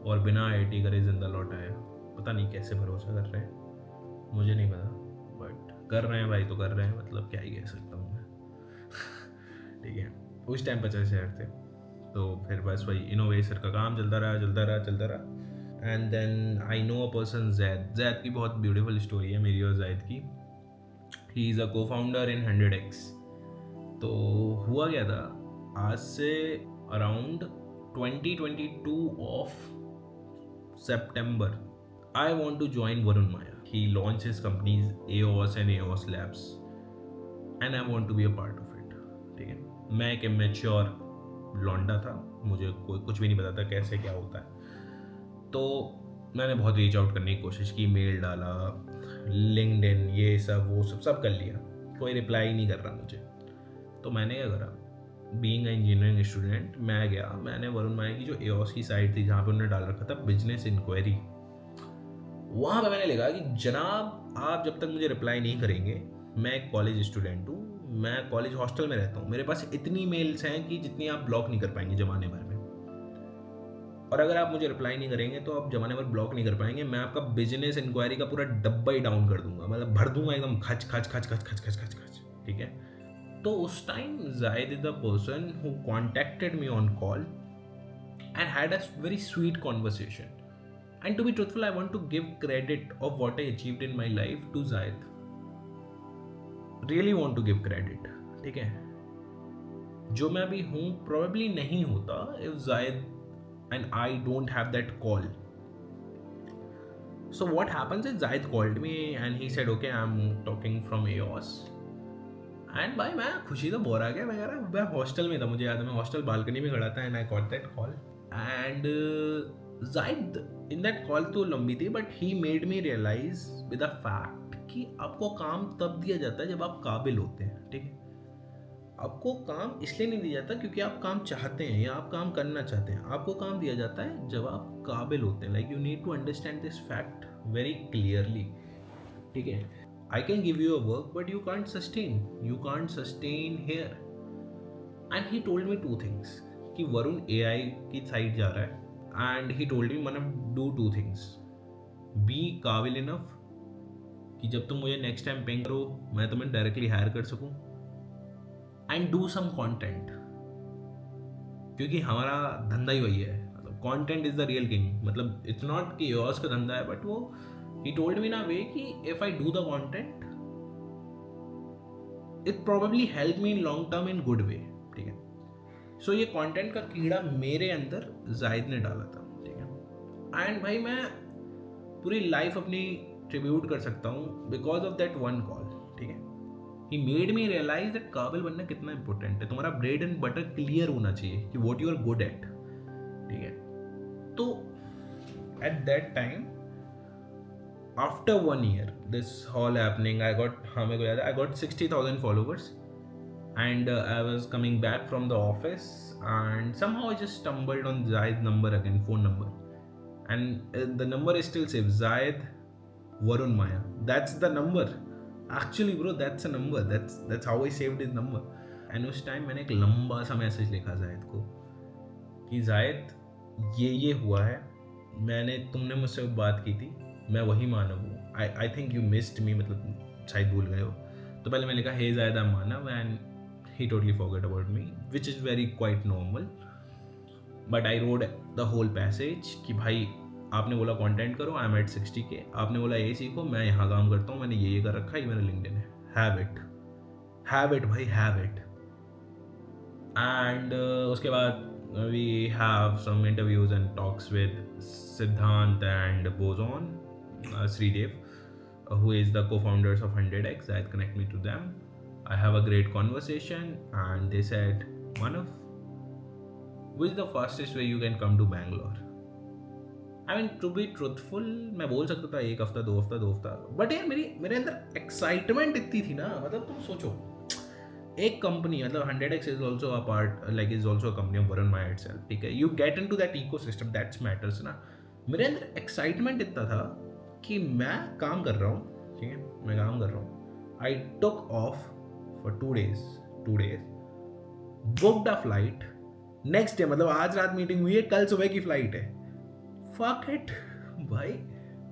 और बिना IIT करे जिंदा लौट आया। पता नहीं कैसे भरोसा कर रहे हैं, मुझे नहीं पता, बट कर रहे हैं भाई, तो कर रहे हैं, मतलब क्या ही कह सकता हूँ मैं। ठीक है, उस टाइम 50,000 थे, तो फिर बस वही इनोवेशन का काम चलता रहा। And then I know a person, Zaid की बहुत ब्यूटीफुल स्टोरी है मेरी और जैद की। He is a co-founder in 100x। तो हुआ क्या था, आज से around 2022 of September, I want to join Varun Maya. He launched his companies AOS and AOS Labs, and I want to be a part of it. ठीक है, मैं एक immature लौंडा था, मुझे कुछ भी नहीं पता था कैसे क्या होता है। तो मैंने बहुत रीच आउट करने की कोशिश की, मेल डाला, लिंक्डइन, ये सब वो सब कर लिया, कोई रिप्लाई नहीं कर रहा मुझे। तो मैंने क्या करा, बीइंग अ इंजीनियरिंग स्टूडेंट, मैं गया, मैंने वरुण माया की जो AOS की साइट थी जहाँ पे उन्होंने डाल रखा था बिजनेस इंक्वायरी, वहाँ पे मैंने लिखा कि जनाब आप जब तक मुझे रिप्लाई नहीं करेंगे, मैं एक कॉलेज स्टूडेंट हूँ, मैं कॉलेज हॉस्टल में रहता हूँ, मेरे पास इतनी मेल्स हैं कि जितनी आप ब्लॉक नहीं कर पाएंगे ज़माने भर में। और अगर आप मुझे रिप्लाई नहीं करेंगे तो आप जमाने भर ब्लॉक नहीं कर पाएंगे, मैं आपका बिजनेस इंक्वायरी का पूरा डब्बा ही डाउन कर दूंगा, मतलब भर दूंगा एकदम खच खच खच खच खच खच खच खच, ठीक है। तो उस टाइम जायद is the person who contacted me on call and had a very sweet conversation. And to be truthful, I want to give credit of what I achieved in my life to Zayed. Really want to give credit. ठीक है, जो मैं अभी हूँ probably नहीं होता if Zayed and I don't have that call. So what happens is Zayed called me and he said, okay, I'm talking from EOS. And भाई मैं खुशी तो बोर आ गया, मैं हॉस्टल में था, मुझे याद है मैं हॉस्टल बालकनी में खड़ा था and I got that call. And Zaid in that call तो लंबी थी but he made me realise with the fact कि आपको काम तब दिया जाता है जब आप काबिल होते हैं, ठीक है। आपको काम इसलिए नहीं दिया जाता क्योंकि आप काम चाहते हैं या आप काम करना चाहते हैं, आपको काम दिया जाता है जब आप काबिल होते हैं। Like you need to understand this fact very clearly, ठीक है। I can give you a work, but you can't sustain. You can't sustain here. And he told me two things. कि वरुण AI की साइड जा रहा है and he told me मतलब do two things. Be काबिल enough कि जब तुम मुझे नेक्स्ट टाइम पेंग करो मैं तुम्हें डायरेक्टली हायर कर सकूं and do some content. क्योंकि हमारा धंधा ही वही है, मतलब content is the real king. मतलब it's not कि EOS का धंधा है, बट वो he told me in a way कि if I do the content it probably help me in long term in good way, ठीक है। So ये content का कीड़ा मेरे अंदर जायद ने डाला था, ठीक है। एंड भाई मैं पूरी लाइफ अपनी ट्रिब्यूट कर सकता हूँ because of that one call, ठीक है। He made me realise that काबिल बनना कितना इंपॉर्टेंट है, तुम्हारा ब्रेड एंड बटर क्लियर होना चाहिए कि what you are good at, ठीक है। तो at that time after 1 year this all happening I got मेरे को याद है I got 60,000 followers and I was coming back from the office and somehow I just stumbled on Zayed number again, phone number, and the number is still saved, Zayed Varun Maya, that's the number actually bro, that's a number, that's how I saved his number। and उस time मैंने एक लंबा सा message लिखा जायद को कि जायद ये हुआ है, मैंने तुमने मुझसे बात की थी, मैं वही मानव हूँ, आई थिंक यू मिस्ड मी, मतलब शायद भूल गए हो। तो पहले मैं लिखा हे Zaid I am Manav and he totally forget about me which is very quite normal, but I rode the whole passage कि भाई आपने बोला कंटेंट करो, आई एम एट 60K, आपने बोला ये सीखो, मैं यहाँ काम करता हूँ, मैंने ये कर रखा है, ये मेरा लिंक्डइन है, हैव इट भाई, हैव इट। एंड उसके बाद we have some interviews and talks with Siddhant and Bozon, Sridev, who is the co-founders of 100x. I'd connect me to them. I have a great conversation and they said, Manav, which is the fastest way you can come to Bangalore? I mean, to be truthful, मैं बोल सकता था 1 हफ्ता 2 हफ्ता, but यार मेरे अंदर excitement इतनी थी ना, मतलब तुम सोचो एक कंपनी, मतलब 100x is also a part, like is also a company of Varun Maya itself, ठीक है। You get into that ecosystem, that's matters ना। मेरे अंदर एक्साइटमेंट इतना था कि मैं काम कर रहा हूँ, ठीक है, मैं काम कर रहा हूँ। I took off for 2 days, booked a flight next day, मतलब आज रात मीटिंग हुई है, कल सुबह की फ्लाइट है। फक इट भाई,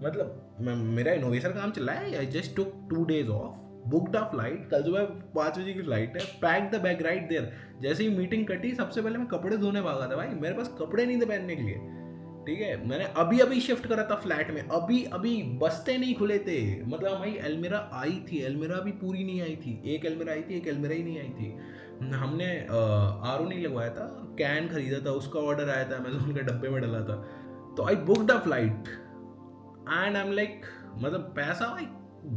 मतलब मेरा इनोवेशन काम चल रहा है। I just took 2 days off, booked a flight, कल सुबह 5 बजे की फ्लाइट है, pack the bag right there. जैसे ही मीटिंग कटी सबसे पहले मैं कपड़े धोने भागा था भाई, मेरे पास कपड़े नहीं थे पहनने के लिए, ठीक है। मैंने अभी शिफ्ट करा था फ्लैट में, अभी बस्ते नहीं खुले थे, मतलब हमारी एलमीरा आई थी, एलमीरा भी पूरी नहीं आई थी, एक एलमीरा आई थी, एक एलमीरा ही नहीं आई थी। हमने RO नहीं लगवाया था, कैन खरीदा था, उसका ऑर्डर आया था, अमेज़न के डब्बे में डला था। तो I booked a flight and I am like, मतलब पैसा भाई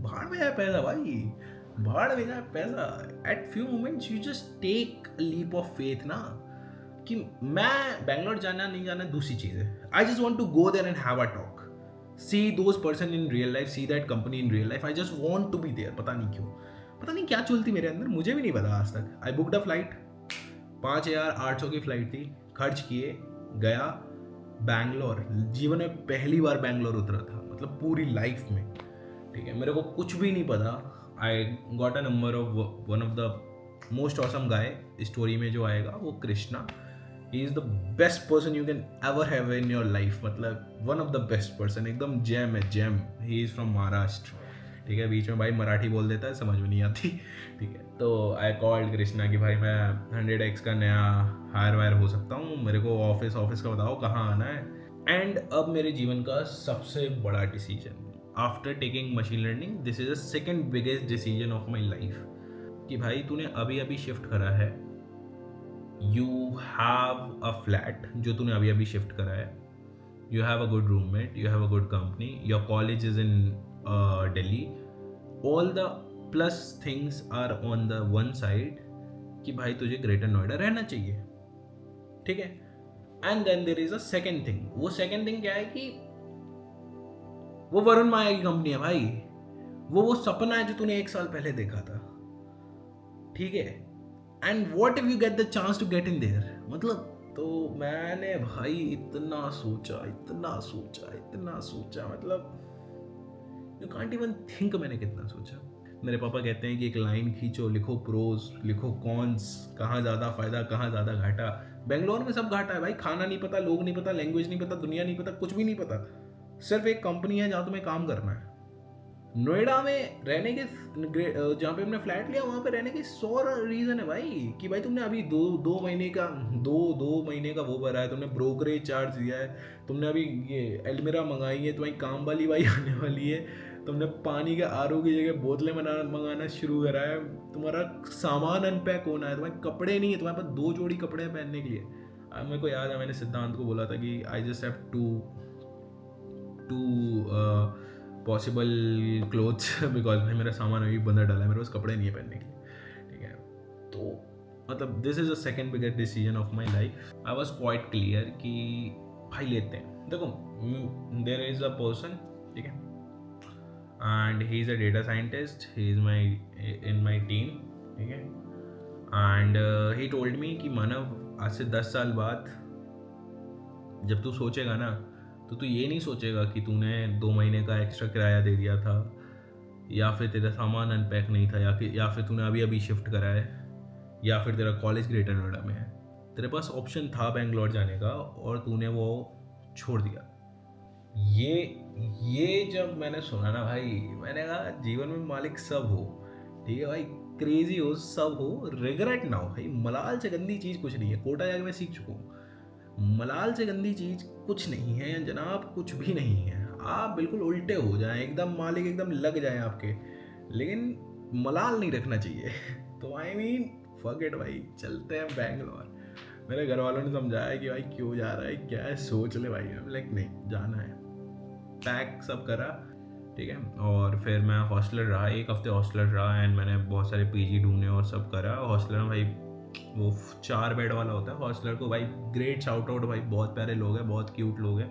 भाड़ में जाए, पैसा भाई भाड़ में जाए पैसा। At few moments you just take a leap of faith ना, कि मैं बैंगलोर जाना नहीं जाना दूसरी चीज़ है। I just want to go there and have a talk, see those person in real life, see that company in real life. I just want to be there. पता नहीं क्यों, पता नहीं क्या चलती मेरे अंदर, मुझे भी नहीं पता आज तक। आई बुकड अ फ्लाइट, 5,800 की फ्लाइट थी, खर्च किए, गया बैंगलोर। जीवन में पहली बार बैंगलोर उतरा था, मतलब पूरी लाइफ में, ठीक है। मेरे को कुछ भी नहीं पता। I got a number of one of the most awesome guy, story में जो आएगा वो Krishna, he is the best person you can ever have in your life, मतलब one of the best person, एकदम जेम है gem. He is from Maharashtra, ठीक है। बीच में भाई मराठी बोल देता है, समझ में नहीं आती, ठीक है। तो आई कॉल्ड कृष्णा कि भाई मैं 100x का नया हायर वायर हो सकता हूँ, मेरे को ऑफिस का बताओ कहाँ आना है। एंड अब मेरे जीवन का सबसे बड़ा decision after taking machine learning, this is the second biggest decision of my life, कि भाई तूने अभी अभी शिफ्ट करा है, यू हैव अ फ्लैट जो तूने अभी अभी शिफ्ट करा है, you have a good roommate, you have a good company, your college is in Delhi, all the plus things are on the one side, कि भाई तुझे ग्रेटर नोएडा रहना चाहिए, ठीक है। And then there is a second thing, वो second thing क्या है कि वो वरुण माया की कंपनी है भाई, वो सपना है जो तूने 1 साल पहले देखा था, ठीक है। And what if you get the chance to get in there, मतलब तो मैंने भाई इतना सोचा, मतलब यू कांट इवन थिंक मैंने कितना सोचा। मेरे पापा कहते हैं कि एक लाइन खींचो, लिखो प्रोज, लिखो कॉन्स, कहाँ ज़्यादा फायदा कहाँ ज़्यादा घाटा। बेंगलोर में सब घाटा है भाई, खाना नहीं पता, लोग नहीं पता, लैंग्वेज नहीं पता, दुनिया नहीं पता, कुछ भी नहीं पता, सिर्फ एक कंपनी है जहाँ तुम्हें काम करना है। नोएडा में रहने के, जहाँ पे हमने फ्लैट लिया वहाँ पे रहने के 100 रीज़न है भाई, कि भाई तुमने अभी दो महीने का वो भरा है, तुमने ब्रोकरेज चार्ज दिया है, तुमने अभी ये एल्मिरा मंगाई है, तुम्हारी काम वाली भाई आने वाली है, तुमने पानी के आरओ की जगह बोतलें मंगाना शुरू करा है, तुम्हारा सामान अनपैक होना है, तुम्हारे कपड़े नहीं है, तुम्हारे पास 2 जोड़ी कपड़े हैं पहनने के लिए। मेरे को याद है मैंने सिद्धांत को बोला था कि I just have to possible clothes because भाई मेरा सामान अभी बंदा डाला है, मेरे पास कपड़े नहीं है पहनने के लिए, ठीक है। तो मतलब this is the second biggest decision of my life. I was quite clear कि भाई लेते हैं, देखो देयर इज़ अ पर्सन, ठीक है, and he is a data scientist, he is in my team, ठीक है। एंड ही टोल्ड मी कि मानव आज से 10 साल बाद जब तू सोचेगा ना, तो तू ये नहीं सोचेगा कि तूने 2 महीने का एक्स्ट्रा किराया दे दिया था, या फिर तेरा सामान अनपैक नहीं था, या फिर तूने अभी अभी शिफ्ट करा है, या फिर तेरा कॉलेज ग्रेटर नोएडा में है। तेरे पास ऑप्शन था बेंगलोर जाने का और तूने वो छोड़ दिया। ये जब मैंने सुना ना भाई, मैंने कहा जीवन में मालिक सब हो, ठीक है भाई, क्रेजी हो, सब हो, रिग्रेट ना हो भाई। मलाल से गंदी चीज़ कुछ नहीं है, कोटा जाके मैं सीख चुका हूँ, मलाल से गंदी चीज़ कुछ नहीं है जनाब, कुछ भी नहीं है। आप बिल्कुल उल्टे हो जाएं, एकदम मालिक एकदम लग जाएं आपके, लेकिन मलाल नहीं रखना चाहिए। तो आई मीन फक इट भाई, चलते हैं बेंगलोर। मेरे घर वालों ने समझाया कि भाई क्यों जा रहा है, क्या है, सोच ले भाई। लाइक नहीं जाना है, पैक सब करा, ठीक है। और फिर मैं हॉस्टलर रहा, 1 हफ्ते हॉस्टलर रहा, एंड मैंने बहुत सारे पीजी ढूंढे और सब करा। हॉस्टलर में भाई वो 4 बेड वाला होता है हॉस्टलर को, भाई ग्रेट शाउट आउट भाई, बहुत प्यारे लोग हैं, बहुत क्यूट लोग हैं,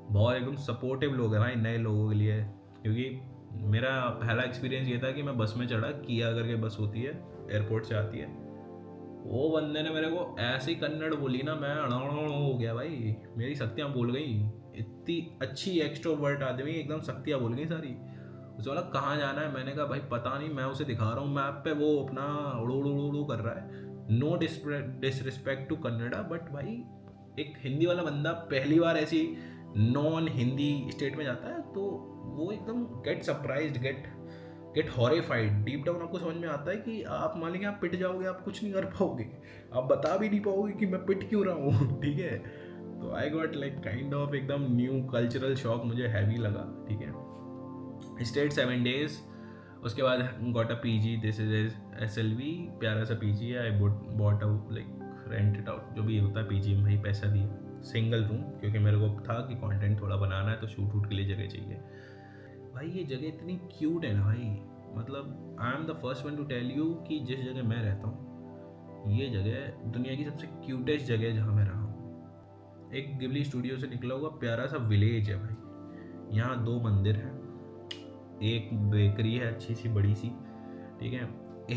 बहुत एकदम सपोर्टिव लोग हैं भाई नए लोगों के लिए। क्योंकि मेरा पहला एक्सपीरियंस ये था कि मैं बस में चढ़ा, किया करके बस होती है, एयरपोर्ट से आती है, वो बंदे ने मेरे को ऐसी कन्नड़ बोली ना, मैं हो गया भाई, मेरी शक्तियाँ बोल गई। इतनी अच्छी एक्सट्रोवर्ट आदमी, एकदम शक्तियाँ बोल गई सारी। उसे बोला कहाँ जाना है, मैंने कहा भाई पता नहीं, मैं उसे दिखा रहा हूँ मैप पे, वो अपना उड़ू कर रहा है। No disrespect to Kannada, but भाई एक हिंदी वाला बंदा पहली बार ऐसी नॉन हिंदी स्टेट में जाता है, तो वो एकदम get surprised, get horrified. Deep down आपको समझ में आता है कि आप मान लीजिए आप पिट जाओगे, आप कुछ नहीं कर पाओगे, आप बता भी नहीं पाओगे कि मैं पिट क्यों रहा हूँ, ठीक है। तो I got like kind of एकदम न्यू कल्चरल शॉक, मुझे हैवी लगा, ठीक है। स्टेड 7 days, उसके बाद got a PG, this is SLV, प्यारा सा पीजी है। I bought out like rent it out, जो भी होता है पीजी में भाई, पैसा दिया, सिंगल रूम, क्योंकि मेरे को था कि कंटेंट थोड़ा बनाना है, तो शूट वूट के लिए जगह चाहिए। भाई ये जगह इतनी क्यूट है ना भाई, मतलब I am the first one to tell you कि जिस जगह मैं रहता हूँ, ये जगह दुनिया की सबसे क्यूटेस्ट जगह है जहाँ मैं रहा हूँ। एक गिबली स्टूडियो से निकला हुआ प्यारा सा विलेज है भाई। यहाँ 2 मंदिर हैं, एक बेकरी है अच्छी सी बड़ी सी, ठीक है,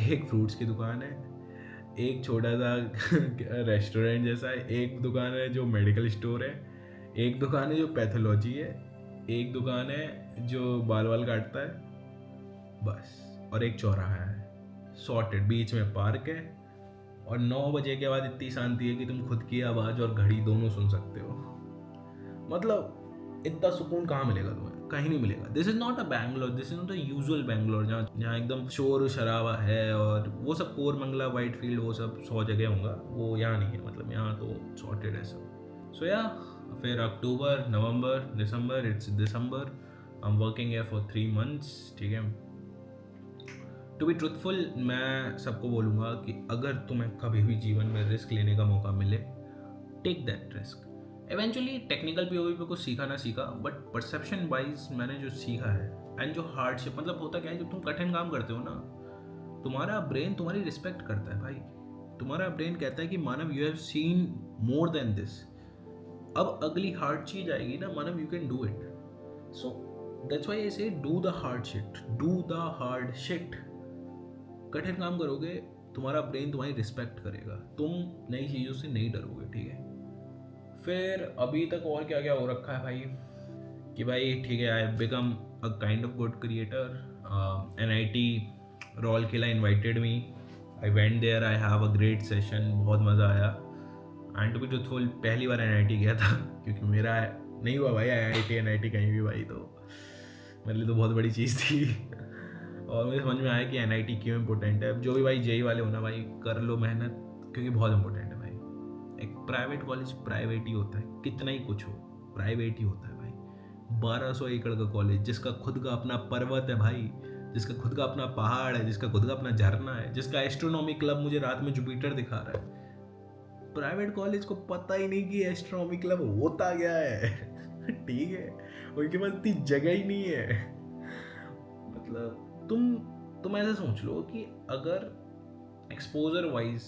एक फ्रूट्स की दुकान है, एक छोटा सा रेस्टोरेंट जैसा है, एक दुकान है जो मेडिकल स्टोर है, एक दुकान है जो पैथोलॉजी है, एक दुकान है जो बाल काटता है, बस, और एक चौराहा है, सॉर्टेड, बीच में पार्क है, और 9 बजे के बाद इतनी शांति है कि तुम खुद की आवाज़ और घड़ी दोनों सुन सकते हो। मतलब इतना सुकून कहाँ मिलेगा तुम्हें? कहीं नहीं मिलेगा। This is not a Bangalore, this is not a usual Bangalore जहाँ एकदम शोर शराबा है और वो सब कोरमंगला, वाइट फील्ड, वो सब 100 जगह होगा, वो यहाँ नहीं है। मतलब यहाँ तो सॉर्टेड है सब। सो या फिर October, November, December, it's December, I am working here for 3 months, ठीक है। टू बी ट्रुथफुल, मैं सबको बोलूँगा कि अगर तुम्हें कभी भी जीवन में रिस्क लेने का मौका मिले, take that risk. Eventually technical POV पे कुछ सीखा ना सीखा, बट परसेप्शन वाइज मैंने जो सीखा है एंड जो हार्डशिप, मतलब होता क्या है, जब तुम कठिन काम करते हो ना, तुम्हारा ब्रेन तुम्हारी रिस्पेक्ट करता है भाई। तुम्हारा ब्रेन कहता है कि Manav, you have seen more than this, अब अगली हार्ड चीज आएगी ना Manav, you can do it. So that's why I say do the hard shit, do the hard shit. कठिन काम करोगे, तुम्हारा ब्रेन तुम्हारी रिस्पेक्ट करेगा, तुम नई चीज़ों से नहीं डरोगे, ठीक है। फिर अभी तक और क्या क्या हो रखा है भाई, कि भाई ठीक है, I become a kind of good creator. NIT Rourkela invited me, I went there, I have a great session, बहुत मज़ा आया। एंड टू बी ट्रूथफुल, पहली बार NIT गया था क्योंकि मेरा नहीं हुआ भाई NIT कहीं भी भाई, तो मेरे लिए तो बहुत बड़ी चीज़ थी। और मुझे समझ में आया कि NIT क्यों इम्पोर्टेंट है। जो भी भाई JEE वाले हो ना भाई, कर लो मेहनत, क्योंकि बहुत इंपॉर्टेंट है भाई। एक प्राइवेट कॉलेज प्राइवेट ही होता है, कितना ही कुछ हो प्राइवेट ही होता है भाई। 1200 एकड़ का कॉलेज, जिसका खुद का अपना पर्वत है भाई, जिसका खुद का अपना पहाड़ है, जिसका खुद का अपना झरना है, जिसका एस्ट्रोनॉमी क्लब मुझे रात में जुपिटर दिखा रहा है। प्राइवेट कॉलेज को पता ही नहीं कि एस्ट्रोनॉमी क्लब होता क्या है। ठीक है, उनके पास इतनी जगह ही नहीं है। मतलब तुम ऐसा सोच लो कि अगर एक्सपोजर वाइज,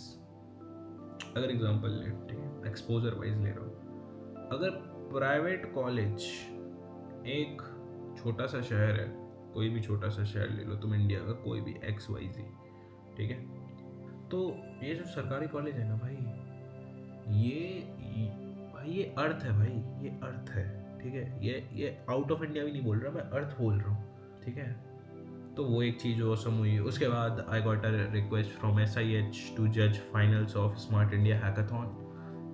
अगर एग्जांपल ले, ठीक है, एक्सपोजर वाइज ले रहा हूँ, अगर प्राइवेट कॉलेज एक छोटा सा शहर है, कोई भी छोटा सा शहर ले लो तुम, इंडिया का कोई भी XYZ, ठीक है, तो ये जो सरकारी कॉलेज है ना भाई, ये अर्थ है भाई, ये अर्थ है, ठीक है। ये आउट ऑफ इंडिया भी नहीं बोल रहा मैं, अर्थ बोल रहा हूँ, ठीक है। तो वो एक चीज़ ऑसम हुई। उसके बाद I got a request from SIH to जज finals of smart India hackathon,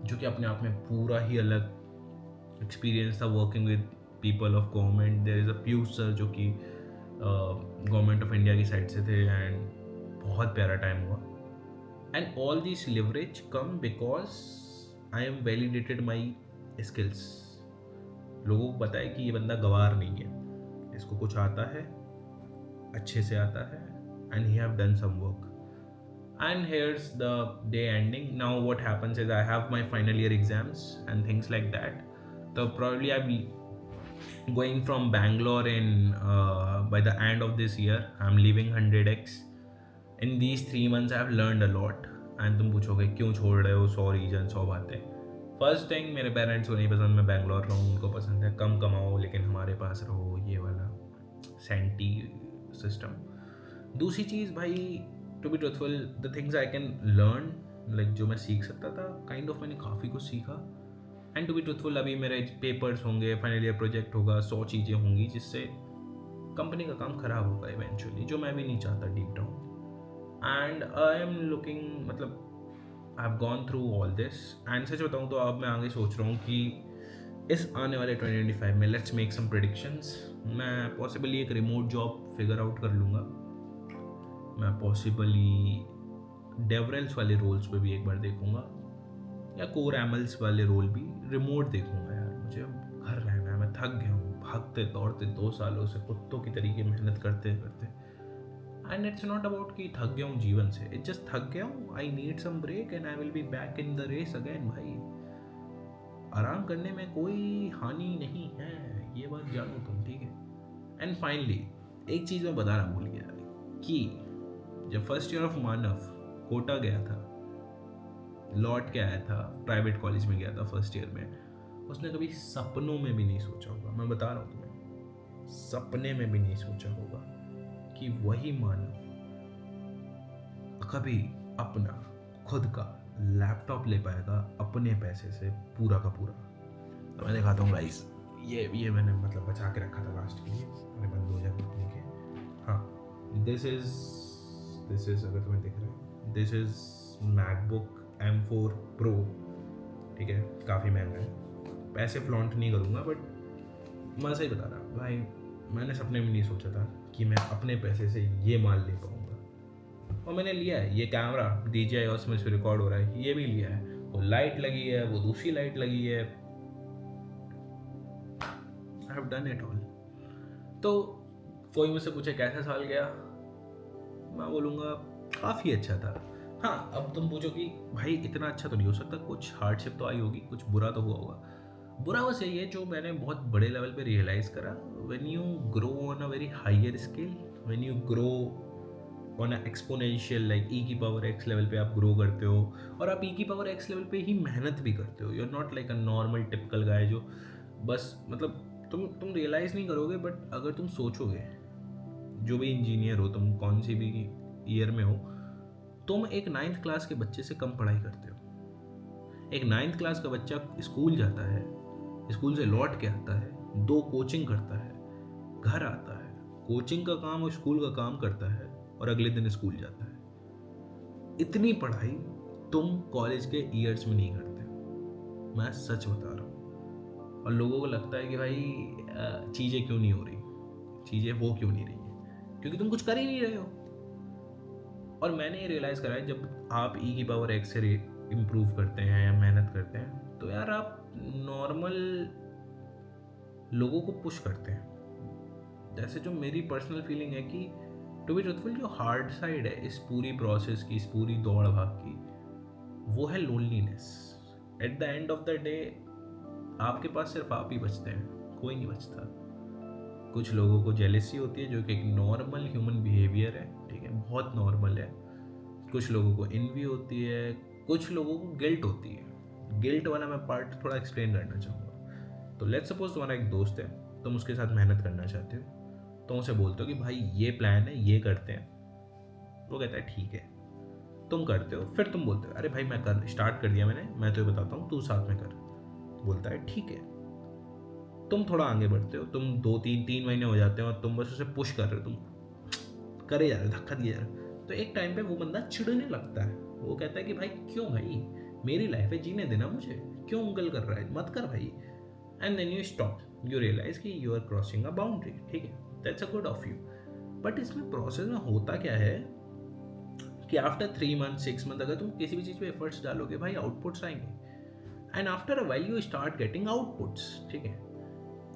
जो कि अपने आप में पूरा ही अलग एक्सपीरियंस था, working with people of government. There is a Piyush sir जो कि गवर्नमेंट ऑफ इंडिया की साइड से थे, एंड बहुत प्यारा टाइम हुआ। And all this leverage come because I am validated my skills. लोगों को पता है कि ये बंदा गवार नहीं है, इसको कुछ आता है, अच्छे से आता है, and he have done some work. And here's the day ending. Now what happens is I have my final year exams and things like that. So probably I'll be going from Bangalore in by the end of this year. I'm leaving 100x. In these 3 months I have learned a lot. And तुम पूछोगे क्यों छोड़ रहे हो, 100 reason 100 बातें। First thing, मेरे parents को नहीं पसंद मैं बैंगलोर रहूँ, उनको पसंद है कम कमाओ लेकिन हमारे पास रहो, ये वाला सेंटी सिस्टम। दूसरी चीज़ भाई, to be truthful, the things I can learn, like जो मैं सीख सकता था, काइंड ऑफ मैंने काफ़ी कुछ सीखा। एंड टू बी ट्रूथफुल, अभी मेरे पेपर्स होंगे, फाइनल ईयर प्रोजेक्ट होगा, 100 चीज़ें होंगी जिससे कंपनी का काम ख़राब होगा इवेंचुअली, जो मैं भी नहीं चाहता deep down. And I am looking, मतलब I have gone through all this, and सच बताऊँ तो अब मैं आगे सोच रहा हूँ कि इस आने वाले 2025 में लेट्स मेक सम प्रेडिक्शंस। मैं पॉसिबली एक रिमोट जॉब फिगर आउट कर लूँगा, मैं पॉसिबली डेवरेल्स वाले रोल्स पे भी एक बार देखूँगा, या कोर एमल्स वाले रोल भी रिमोट देखूँगा। यार मुझे अब घर रहना है, मैं थक गया हूँ भागते दौड़ते 2 सालों से कुत्तों की तरीके मेहनत करते करते। एंड इट्स नॉट अबाउट कि थक गया हूँ जीवन से, इट्स जस्ट थक गया हूँ, I need some break and I will be back in the race again. भाई आराम करने में कोई हानि नहीं है, ये बात जानो तुम, ठीक है। एंड फाइनली एक चीज़ मैं बताना भूल गया कि जब फर्स्ट ईयर ऑफ मानव कोटा गया था, लौट के आया था, प्राइवेट कॉलेज में गया था फर्स्ट ईयर में, उसने कभी सपनों में भी नहीं सोचा होगा, मैं बता रहा हूँ तुम्हें, सपने में भी नहीं सोचा होगा कि वही मानव कभी अपना खुद का लैपटॉप ले पाएगा अपने पैसे से पूरा का पूरा। तो मैं दिखाता हूँ गाइस, ये मैंने मतलब बचा के रखा था लास्ट के लिए, मेरे बंद हो जाए कंपनी के। हाँ, दिस इज अगर तुम्हें दिख रहा है, this is MacBook M4 Pro, ठीक है, काफ़ी महंगा है, पैसे फ्लॉन्ट नहीं करूँगा बट मैं सही बता रहा भाई, मैंने सपने में नहीं सोचा था कि मैं अपने पैसे से ये माल ले पाऊँगा, और मैंने लिया है। ये कैमरा DJI Osmo से रिकॉर्ड हो रहा है, ये भी लिया है, वो लाइट लगी है, वो दूसरी लाइट लगी है, I have done it all. तो कोई मुझसे पूछे कैसा साल गया, मैं बोलूँगा काफ़ी अच्छा था। हाँ, अब तुम पूछो कि भाई इतना अच्छा तो नहीं हो सकता, कुछ हार्डशिप तो आई होगी, कुछ बुरा तो हुआ होगा। बुरा बस यही है जो मैंने बहुत बड़े लेवल पे रियलाइज़ करा, when you grow on a very higher scale, when you grow on a exponential like e⁻x level पे आप ग्रो करते हो, और आप e⁻x लेवल पे ही मेहनत भी करते हो। You are not like a normal typical guy जो बस मतलब तुम रियलाइज़ नहीं करोगे, बट अगर तुम सोचोगे, जो भी इंजीनियर हो तुम, कौन सी भी ईयर में हो, तुम एक 9th क्लास के बच्चे से कम पढ़ाई करते हो। एक 9th क्लास का बच्चा स्कूल जाता है, स्कूल से लौट के आता है, 2 कोचिंग करता है, घर आता है, कोचिंग का काम और स्कूल का काम करता है, और अगले दिन स्कूल जाता है। इतनी पढ़ाई तुम कॉलेज के ईयर्स में नहीं करते, मैं सच बता रहा हूँ। और लोगों को लगता है कि भाई चीज़ें क्यों नहीं हो रही, चीज़ें हो क्यों नहीं रही है, क्योंकि तुम कुछ कर ही नहीं रहे हो। और मैंने ये रियलाइज़ करा है, जब आप e⁻x से इम्प्रूव करते हैं या मेहनत करते हैं, तो यार आप नॉर्मल लोगों को पुश करते हैं। जैसे जो मेरी पर्सनल फीलिंग है कि टू बी ट्रूथफुल, जो हार्ड साइड है इस पूरी प्रोसेस की, इस पूरी दौड़ भाग की, वो है loneliness. Eight the end of the day आपके पास सिर्फ आप ही बचते हैं, कोई नहीं बचता। कुछ लोगों को जेलेसी होती है, जो कि एक नॉर्मल ह्यूमन बिहेवियर है, ठीक है, बहुत नॉर्मल है। कुछ लोगों को इन्वी होती है, कुछ लोगों को गिल्ट होती है। गिल्ट वाला मैं पार्ट थोड़ा एक्सप्लेन करना चाहूँगा। तो लेट्स सपोज तुम्हारा एक दोस्त है, तुम उसके साथ मेहनत करना चाहते हो, तो उसे बोलते हो कि भाई ये प्लान है, ये करते हैं। वो कहता है ठीक है, तुम करते हो। फिर तुम बोलते हो अरे भाई मैं स्टार्ट कर दिया मैंने, मैं तो बताता हूँ, तू साथ में कर। बोलता है ठीक है। तुम थोड़ा आगे बढ़ते हो, तुम 2-3 महीने हो जाते हो और तुम बस उसे पुश कर रहे हो, तुम करे जा रहे हो, धक्का दिए जा रहे हो। तो एक टाइम पे वो बंदा चिढ़ने लगता है, वो कहता है कि भाई क्यों भाई, मेरी लाइफ है, जीने देना मुझे, क्यों उंगल कर रहा है, मत कर भाई। And then you stop, you realise कि you are crossing a boundary, ठीक है, that's a good of you. But इसमें प्रोसेस में होता क्या है कि आफ्टर 3 मंथ 6 मंथ अगर तुम किसी भी चीज़ पे एफर्ट्स डालोगे भाई, आउटपुट्स आएंगे। And after a while you start getting outputs, ठीक है।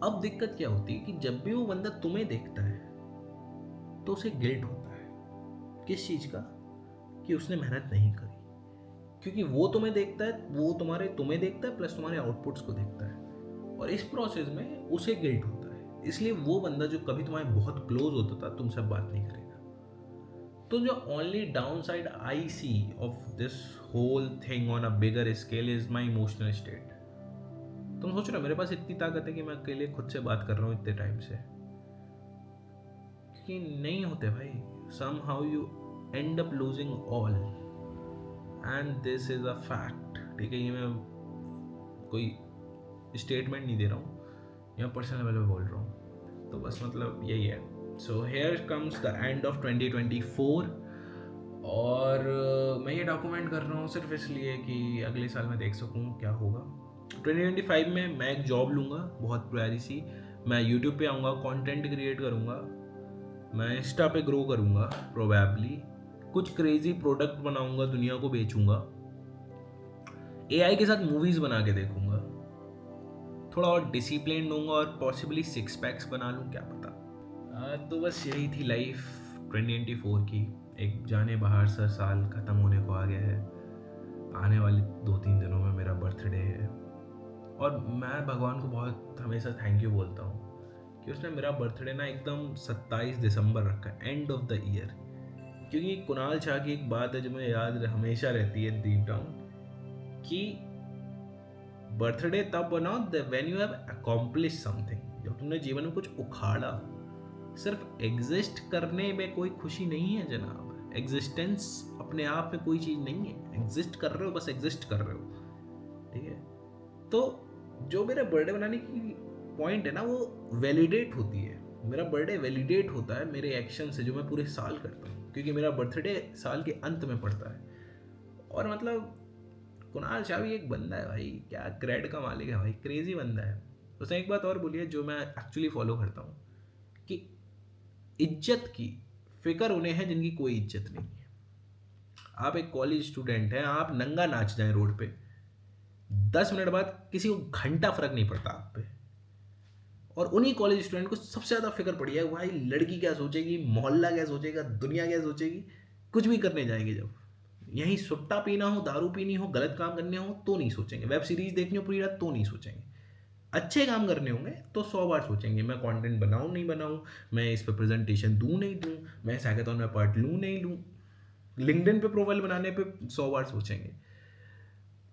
अब दिक्कत क्या होती है कि जब भी वो बंदा तुम्हें देखता है तो उसे गिल्ट होता है। किस चीज़ का? कि उसने मेहनत नहीं करी। क्योंकि वो तुम्हें देखता है, वो तुम्हें देखता है प्लस तुम्हारे आउटपुट्स को देखता है, और इस प्रोसेस में उसे गिल्ट होता है। इसलिए वो बंदा जो कभी तुम्हारे बहुत क्लोज होता था, तुमसे बात नहीं करेगा। तो जो only down side I see of this whole thing on a bigger scale is my emotional state. तुम सोच रहे हो मेरे पास इतनी ताकत है कि मैं अकेले खुद से बात कर रहा हूँ इतने टाइम से, कि नहीं होते भाई। somehow you end up losing all and this is a fact, ठीक है। ये मैं कोई स्टेटमेंट नहीं दे रहा हूँ, यहाँ पर्सनल लेवल पे बोल रहा हूँ। तो बस मतलब यही है। So here comes the end of 2024, और मैं ये डॉक्यूमेंट कर रहा हूँ सिर्फ इसलिए कि अगले साल मैं देख सकूँ क्या होगा। 2025 में मैं एक जॉब लूँगा बहुत प्यारी सी, मैं यूट्यूब पे आऊँगा, कंटेंट क्रिएट करूँगा, मैं इंस्टा पे ग्रो करूँगा प्रोबेबली, कुछ क्रेजी प्रोडक्ट बनाऊँगा, दुनिया को बेचूँगा, एआई के साथ मूवीज़ बना के देखूँगा, थोड़ा और डिसिप्लिन दूँगा और पॉसिबली 6 पैक्स बना लूँ, क्या पता। तो बस यही थी लाइफ 2024 की। एक जाने बाहर सा साल ख़त्म होने को आ गया है। आने वाले 2-3 दिनों में मेरा बर्थडे है, और मैं भगवान को बहुत हमेशा थैंक यू बोलता हूँ कि उसने मेरा बर्थडे ना एकदम 27 दिसंबर रखा है, एंड ऑफ द ईयर। क्योंकि कुणाल शाह की एक बात है जो मुझे याद हमेशा रहती है डीप डाउन, कि बर्थडे तब बनाओ when you have accomplish something, जब तुमने जीवन में कुछ उखाड़ा। सिर्फ एग्जिस्ट करने में कोई खुशी नहीं है जनाब, एग्जिस्टेंस अपने आप में कोई चीज़ नहीं है। एग्जिस्ट कर रहे हो, बस एग्जिस्ट कर रहे हो, ठीक है। तो जो मेरा बर्थडे बनाने की पॉइंट है ना, वो वैलिडेट होती है। मेरा बर्थडे वैलिडेट होता है मेरे एक्शन से जो मैं पूरे साल करता हूँ, क्योंकि मेरा बर्थडे साल के अंत में पड़ता है। और मतलब कुणाल शाह भी एक बंदा है भाई, क्या ग्रेड का मालिक है भाई, क्रेजी बंदा है। उसने एक बात और बोली है जो मैं एक्चुअली फॉलो करता हूँ, कि इज्जत की फिक्र उन्हें है जिनकी कोई इज्जत नहीं है। आप एक कॉलेज स्टूडेंट हैं, आप नंगा नाच जाएं रोड पे, 10 मिनट बाद किसी को घंटा फर्क नहीं पड़ता आप पे। और उन्हीं कॉलेज स्टूडेंट को सबसे ज़्यादा फिक्र पड़ी है भाई, लड़की क्या सोचेगी, मोहल्ला क्या सोचेगा, दुनिया क्या सोचेगी। कुछ भी करने जाएंगे जब, यहीं सुट्टा पीना हो, दारू पीनी हो, गलत काम करने हो तो नहीं सोचेंगे, वेब सीरीज देखनी हो पूरी रात तो नहीं सोचेंगे। अच्छे काम करने होंगे तो 100 बार सोचेंगे, मैं कंटेंट बनाऊं नहीं बनाऊं, मैं इस पर प्रेजेंटेशन दूं नहीं दूं, मैं इस हैकाथॉन में पार्ट लूं नहीं लूं, लिंक्डइन पे प्रोफाइल बनाने पे 100 बार सोचेंगे।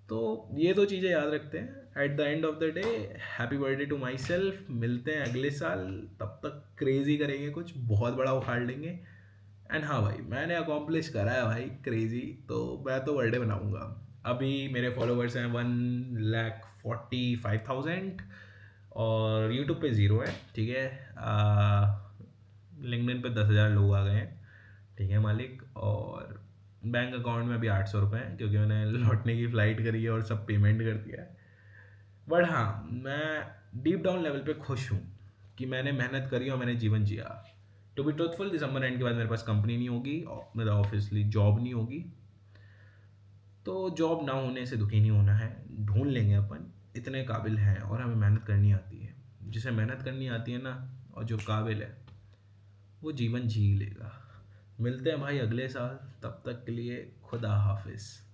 तो ये तो चीज़ें याद रखते हैं। At the end of the day, happy birthday to my self. मिलते हैं अगले साल, तब तक क्रेजी करेंगे, कुछ बहुत बड़ा उखाड़ लेंगे। एंड हाँ भाई, मैंने अकॉम्प्लिश करा है भाई क्रेजी, तो मैं तो बर्थडे बनाऊंगा। अभी मेरे फॉलोवर्स हैं 1,45,000 और यूट्यूब पे 0 है, ठीक है। लिंक्डइन पे 10,000 लोग आ गए हैं, ठीक है मालिक। और बैंक अकाउंट में अभी 800 रुपये हैं, क्योंकि मैंने लौटने की फ़्लाइट करी है और सब पेमेंट कर दिया है। बट हाँ, मैं डीप डाउन लेवल पे खुश हूँ कि मैंने मेहनत करी और मैंने जीवन जिया। To be truthful, December end के बाद मेरे पास कंपनी नहीं होगी, मतलब ऑब्वियसली जॉब नहीं होगी। तो जॉब ना होने से दुखी नहीं होना है, ढूंढ लेंगे अपन, इतने काबिल हैं और हमें मेहनत करनी आती है। जिसे मेहनत करनी आती है ना, और जो काबिल है, वो जीवन जी लेगा। मिलते हैं भाई अगले साल, तब तक के लिए खुदा हाफिज़।